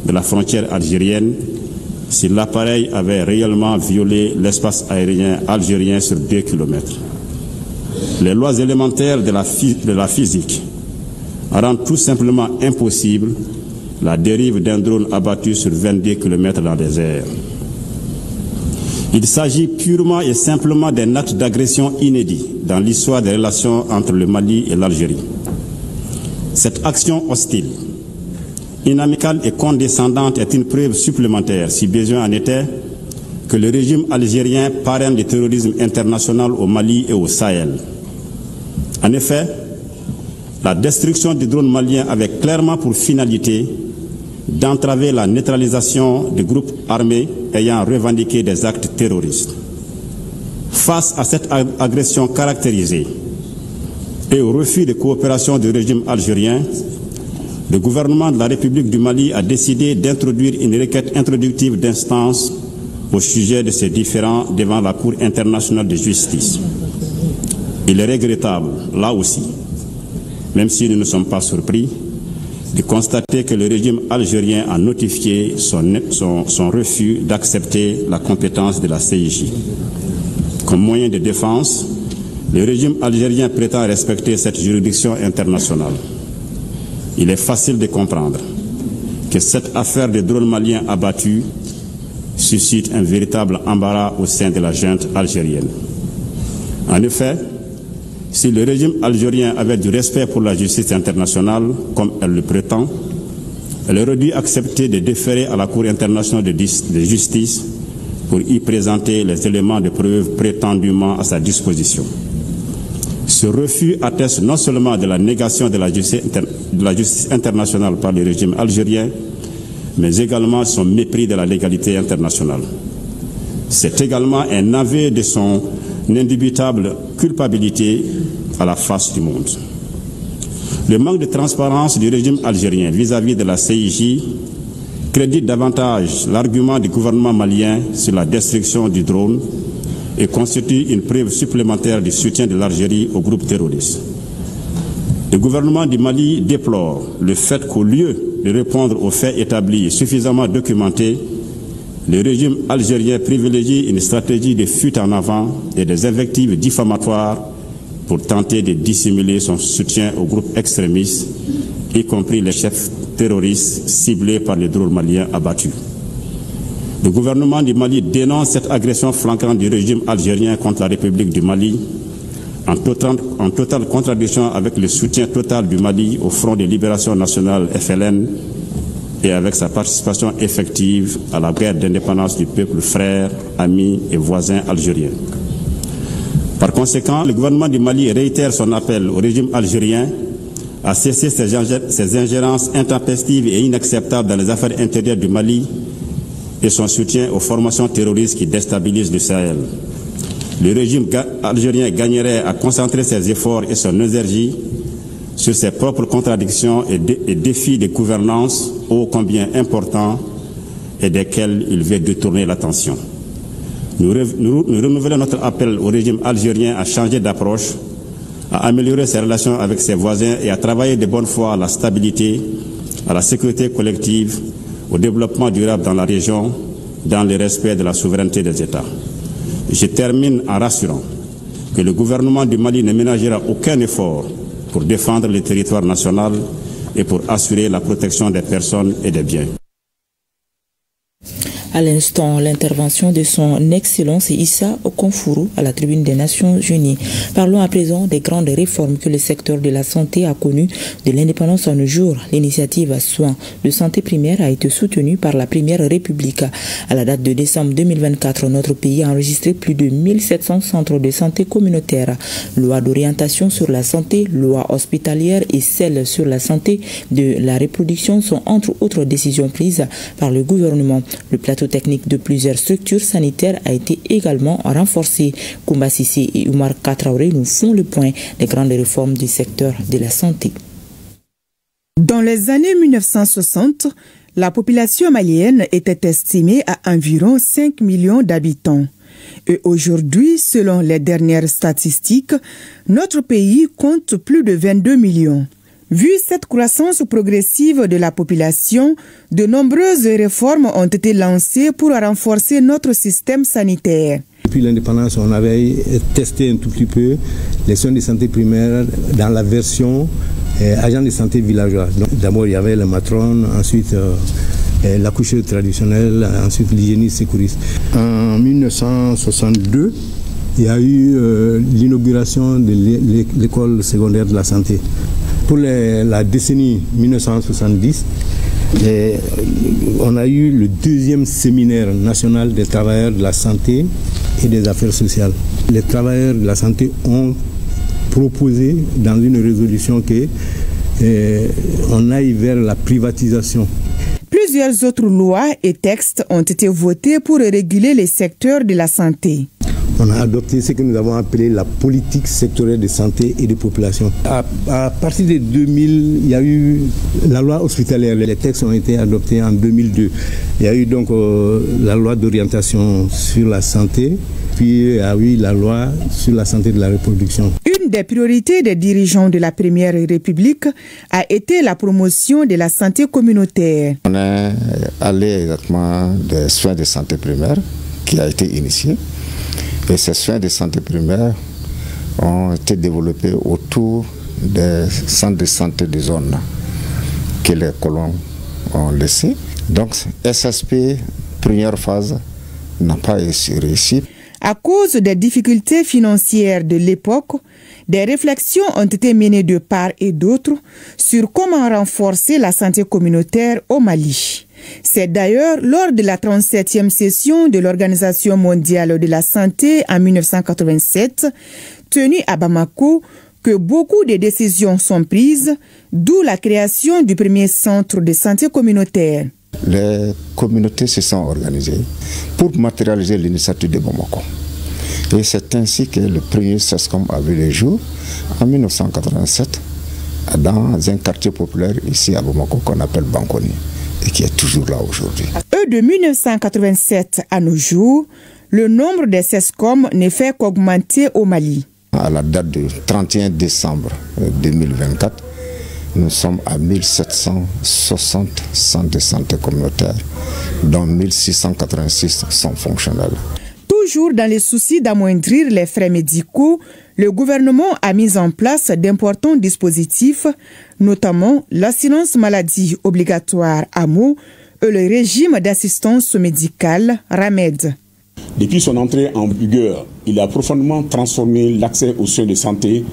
de la frontière algérienne si l'appareil avait réellement violé l'espace aérien algérien sur 2 km? Les lois élémentaires de la physique rendent tout simplement impossible la dérive d'un drone abattu sur 22 km dans les airs. Il s'agit purement et simplement d'un acte d'agression inédit dans l'histoire des relations entre le Mali et l'Algérie. Cette action hostile, inamicale et condescendante est une preuve supplémentaire, si besoin en était, que le régime algérien parraine le terrorisme international au Mali et au Sahel. En effet, la destruction du drone malien avait clairement pour finalité d'entraver la neutralisation de groupes armés ayant revendiqué des actes terroristes. Face à cette agression caractérisée et au refus de coopération du régime algérien, le gouvernement de la République du Mali a décidé d'introduire une requête introductive d'instance au sujet de ces différends devant la Cour internationale de justice. Il est regrettable, là aussi, même si nous ne sommes pas surpris, de constater que le régime algérien a notifié son refus d'accepter la compétence de la CIJ. Comme moyen de défense, le régime algérien prétend respecter cette juridiction internationale. Il est facile de comprendre que cette affaire de drone malien abattu suscite un véritable embarras au sein de la junte algérienne. En effet, si le régime algérien avait du respect pour la justice internationale, comme elle le prétend, elle aurait dû accepter de déférer à la Cour internationale de justice pour y présenter les éléments de preuve prétendument à sa disposition. Ce refus atteste non seulement de la négation de la justice internationale par le régime algérien, mais également son mépris de la légalité internationale. C'est également un aveu de son indubitable culpabilité à la face du monde. Le manque de transparence du régime algérien vis-à-vis de la CIJ crédite davantage l'argument du gouvernement malien sur la destruction du drone et constitue une preuve supplémentaire du soutien de l'Algérie au groupe terroriste. Le gouvernement du Mali déplore le fait qu'au lieu de répondre aux faits établis et suffisamment documentés, le régime algérien privilégie une stratégie de fuite en avant et des invectives diffamatoires pour tenter de dissimuler son soutien aux groupes extrémistes, y compris les chefs terroristes ciblés par les drones maliens abattus. Le gouvernement du Mali dénonce cette agression flagrante du régime algérien contre la République du Mali en totale contradiction avec le soutien total du Mali au Front de Libération Nationale FLN et avec sa participation effective à la guerre d'indépendance du peuple frère, ami et voisin algérien. Par conséquent, le gouvernement du Mali réitère son appel au régime algérien à cesser ses ingérences intempestives et inacceptables dans les affaires intérieures du Mali et son soutien aux formations terroristes qui déstabilisent le Sahel. Le régime algérien gagnerait à concentrer ses efforts et son énergie sur ses propres contradictions et défis de gouvernance ô combien importants et desquels il veut détourner l'attention. Nous renouvelons notre appel au régime algérien à changer d'approche, à améliorer ses relations avec ses voisins et à travailler de bonne foi à la stabilité, à la sécurité collective, au développement durable dans la région, dans le respect de la souveraineté des États. Je termine en rassurant que le gouvernement du Mali ne ménagera aucun effort pour défendre le territoire national et pour assurer la protection des personnes et des biens. À l'instant, l'intervention de son Excellence Issa Okonfuru à la tribune des Nations Unies. Parlons à présent des grandes réformes que le secteur de la santé a connues de l'indépendance en nos jours. L'initiative à soins de santé primaire a été soutenue par la Première République. À la date de décembre 2024, notre pays a enregistré plus de 1700 centres de santé communautaires. Loi d'orientation sur la santé, loi hospitalière et celle sur la santé de la reproduction sont entre autres décisions prises par le gouvernement. Le plateau technique de plusieurs structures sanitaires a été également renforcé. Koumba Sissé et Oumar Katraoré nous font le point des grandes réformes du secteur de la santé. Dans les années 1960, la population malienne était estimée à environ 5 millions d'habitants. Et aujourd'hui, selon les dernières statistiques, notre pays compte plus de 22 millions. Vu cette croissance progressive de la population, de nombreuses réformes ont été lancées pour renforcer notre système sanitaire. Depuis l'indépendance, on avait testé un tout petit peu les soins de santé primaire dans la version agent de santé villageois. D'abord, il y avait la matrone, ensuite l'accoucheur traditionnel, ensuite l'hygiéniste sécuriste. En 1962, il y a eu l'inauguration de l'école secondaire de la santé. Pour la décennie 1970, on a eu le deuxième séminaire national des travailleurs de la santé et des affaires sociales. Les travailleurs de la santé ont proposé dans une résolution qu'on aille vers la privatisation. Plusieurs autres lois et textes ont été votés pour réguler les secteurs de la santé. On a adopté ce que nous avons appelé la politique sectorielle de santé et de population. À partir de 2000, il y a eu la loi hospitalière. Les textes ont été adoptés en 2002. Il y a eu donc la loi d'orientation sur la santé, puis il y a eu la loi sur la santé de la reproduction. Une des priorités des dirigeants de la Première République a été la promotion de la santé communautaire. On est allé exactement des soins de santé primaire qui a été initié. Et ces soins de santé primaire ont été développés autour des centres de santé de zone que les colons ont laissés. Donc, SSP, première phase, n'a pas réussi. À cause des difficultés financières de l'époque, des réflexions ont été menées de part et d'autre sur comment renforcer la santé communautaire au Mali. C'est d'ailleurs lors de la 37e session de l'Organisation mondiale de la santé en 1987, tenue à Bamako, que beaucoup de décisions sont prises, d'où la création du premier centre de santé communautaire. Les communautés se sont organisées pour matérialiser l'initiative de Bamako. Et c'est ainsi que le premier SESCOM a vu le jour en 1987 dans un quartier populaire ici à Bamako qu'on appelle Bankoni et qui est toujours là aujourd'hui. De 1987 à nos jours, le nombre des SESCOM ne fait qu'augmenter au Mali. À la date du 31 décembre 2024, nous sommes à 1760 centres de santé communautaires, dont 1686 sont fonctionnels. Toujours dans les soucis d'amoindrir les frais médicaux, le gouvernement a mis en place d'importants dispositifs, notamment l'assurance maladie obligatoire AMO et le régime d'assistance médicale RAMED. Depuis son entrée en vigueur, il a profondément transformé l'accès aux soins de santé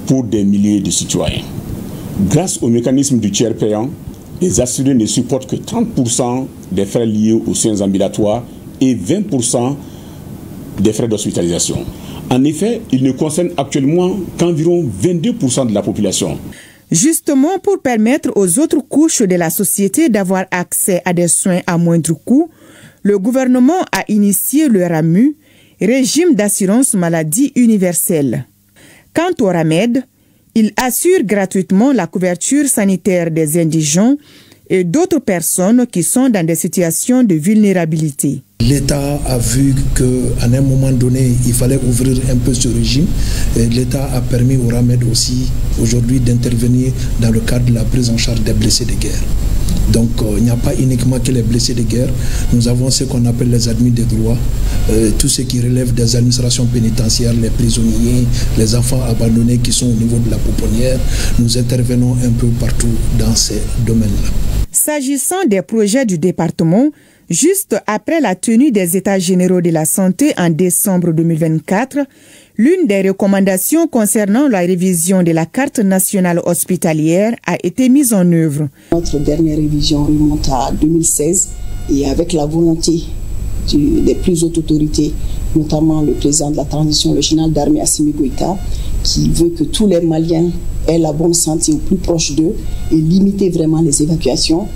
pour des milliers de citoyens. Grâce au mécanisme du tiers payant, les assurés ne supportent que 30% des frais liés aux soins ambulatoires et 20% des frais d'hospitalisation. En effet, il ne concerne actuellement qu'environ 22% de la population. Justement, pour permettre aux autres couches de la société d'avoir accès à des soins à moindre coût, le gouvernement a initié le RAMU, Régime d'assurance maladie universelle. Quant au RAMED, il assure gratuitement la couverture sanitaire des indigents et d'autres personnes qui sont dans des situations de vulnérabilité. L'État a vu qu'à un moment donné, il fallait ouvrir un peu ce régime. L'État a permis au RAMED aussi aujourd'hui d'intervenir dans le cadre de la prise en charge des blessés de guerre. Donc il n'y a pas uniquement que les blessés de guerre. Nous avons ce qu'on appelle les admis de droit, tout ce qui relève des administrations pénitentiaires, les prisonniers, les enfants abandonnés qui sont au niveau de la pouponnière. Nous intervenons un peu partout dans ces domaines-là. S'agissant des projets du département, juste après la tenue des États généraux de la santé en décembre 2024, l'une des recommandations concernant la révision de la carte nationale hospitalière a été mise en œuvre. Notre dernière révision remonte à 2016 et avec la volonté des plus hautes autorités, notamment le président de la transition, le général d'armée Assimi Goïta, qui veut que tous les Maliens aient la bonne santé au plus proche d'eux et limiter vraiment les évacuations.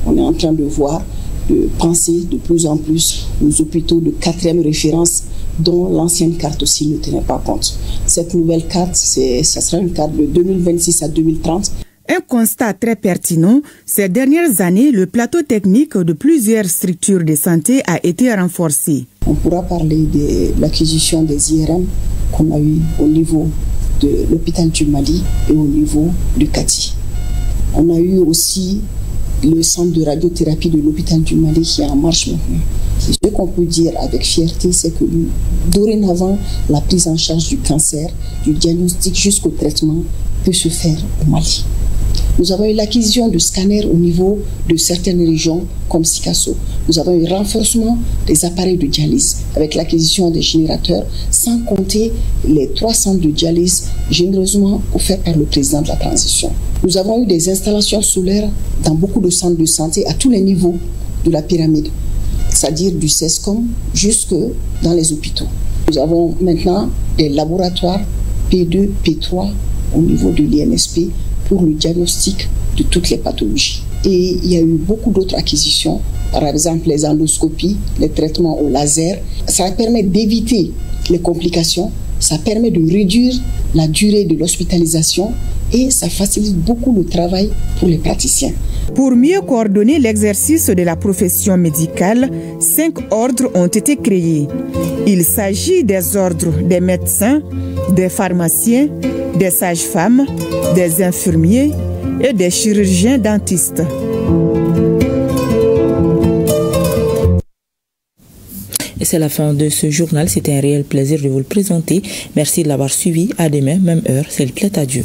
On est en train de voir, de penser de plus en plus aux hôpitaux de 4e référence dont l'ancienne carte aussi ne tenait pas compte. Cette nouvelle carte, ça sera une carte de 2026 à 2030. Un constat très pertinent, ces dernières années, le plateau technique de plusieurs structures de santé a été renforcé. On pourra parler de l'acquisition des IRM qu'on a eu au niveau de l'hôpital du Mali et au niveau du Kati. On a eu aussi le centre de radiothérapie de l'hôpital du Mali qui est en marche maintenant. Ce qu'on peut dire avec fierté, c'est que dorénavant, la prise en charge du cancer, du diagnostic jusqu'au traitement peut se faire au Mali. Nous avons eu l'acquisition de scanners au niveau de certaines régions comme Sikasso. Nous avons eu le renforcement des appareils de dialyse avec l'acquisition des générateurs, sans compter les 3 centres de dialyse généreusement offerts par le président de la transition. Nous avons eu des installations solaires dans beaucoup de centres de santé à tous les niveaux de la pyramide, c'est-à-dire du CESCOM jusque dans les hôpitaux. Nous avons maintenant des laboratoires P2, P3 au niveau de l'INSP pour le diagnostic de toutes les pathologies. Et il y a eu beaucoup d'autres acquisitions, par exemple les endoscopies, les traitements au laser. Ça permet d'éviter les complications, ça permet de réduire la durée de l'hospitalisation et ça facilite beaucoup le travail pour les praticiens. Pour mieux coordonner l'exercice de la profession médicale, 5 ordres ont été créés. Il s'agit des ordres des médecins, des pharmaciens, des sages-femmes, des infirmiers et des chirurgiens dentistes. Et c'est la fin de ce journal. C'était un réel plaisir de vous le présenter. Merci de l'avoir suivi. À demain, même heure. C'est le plaît à Dieu.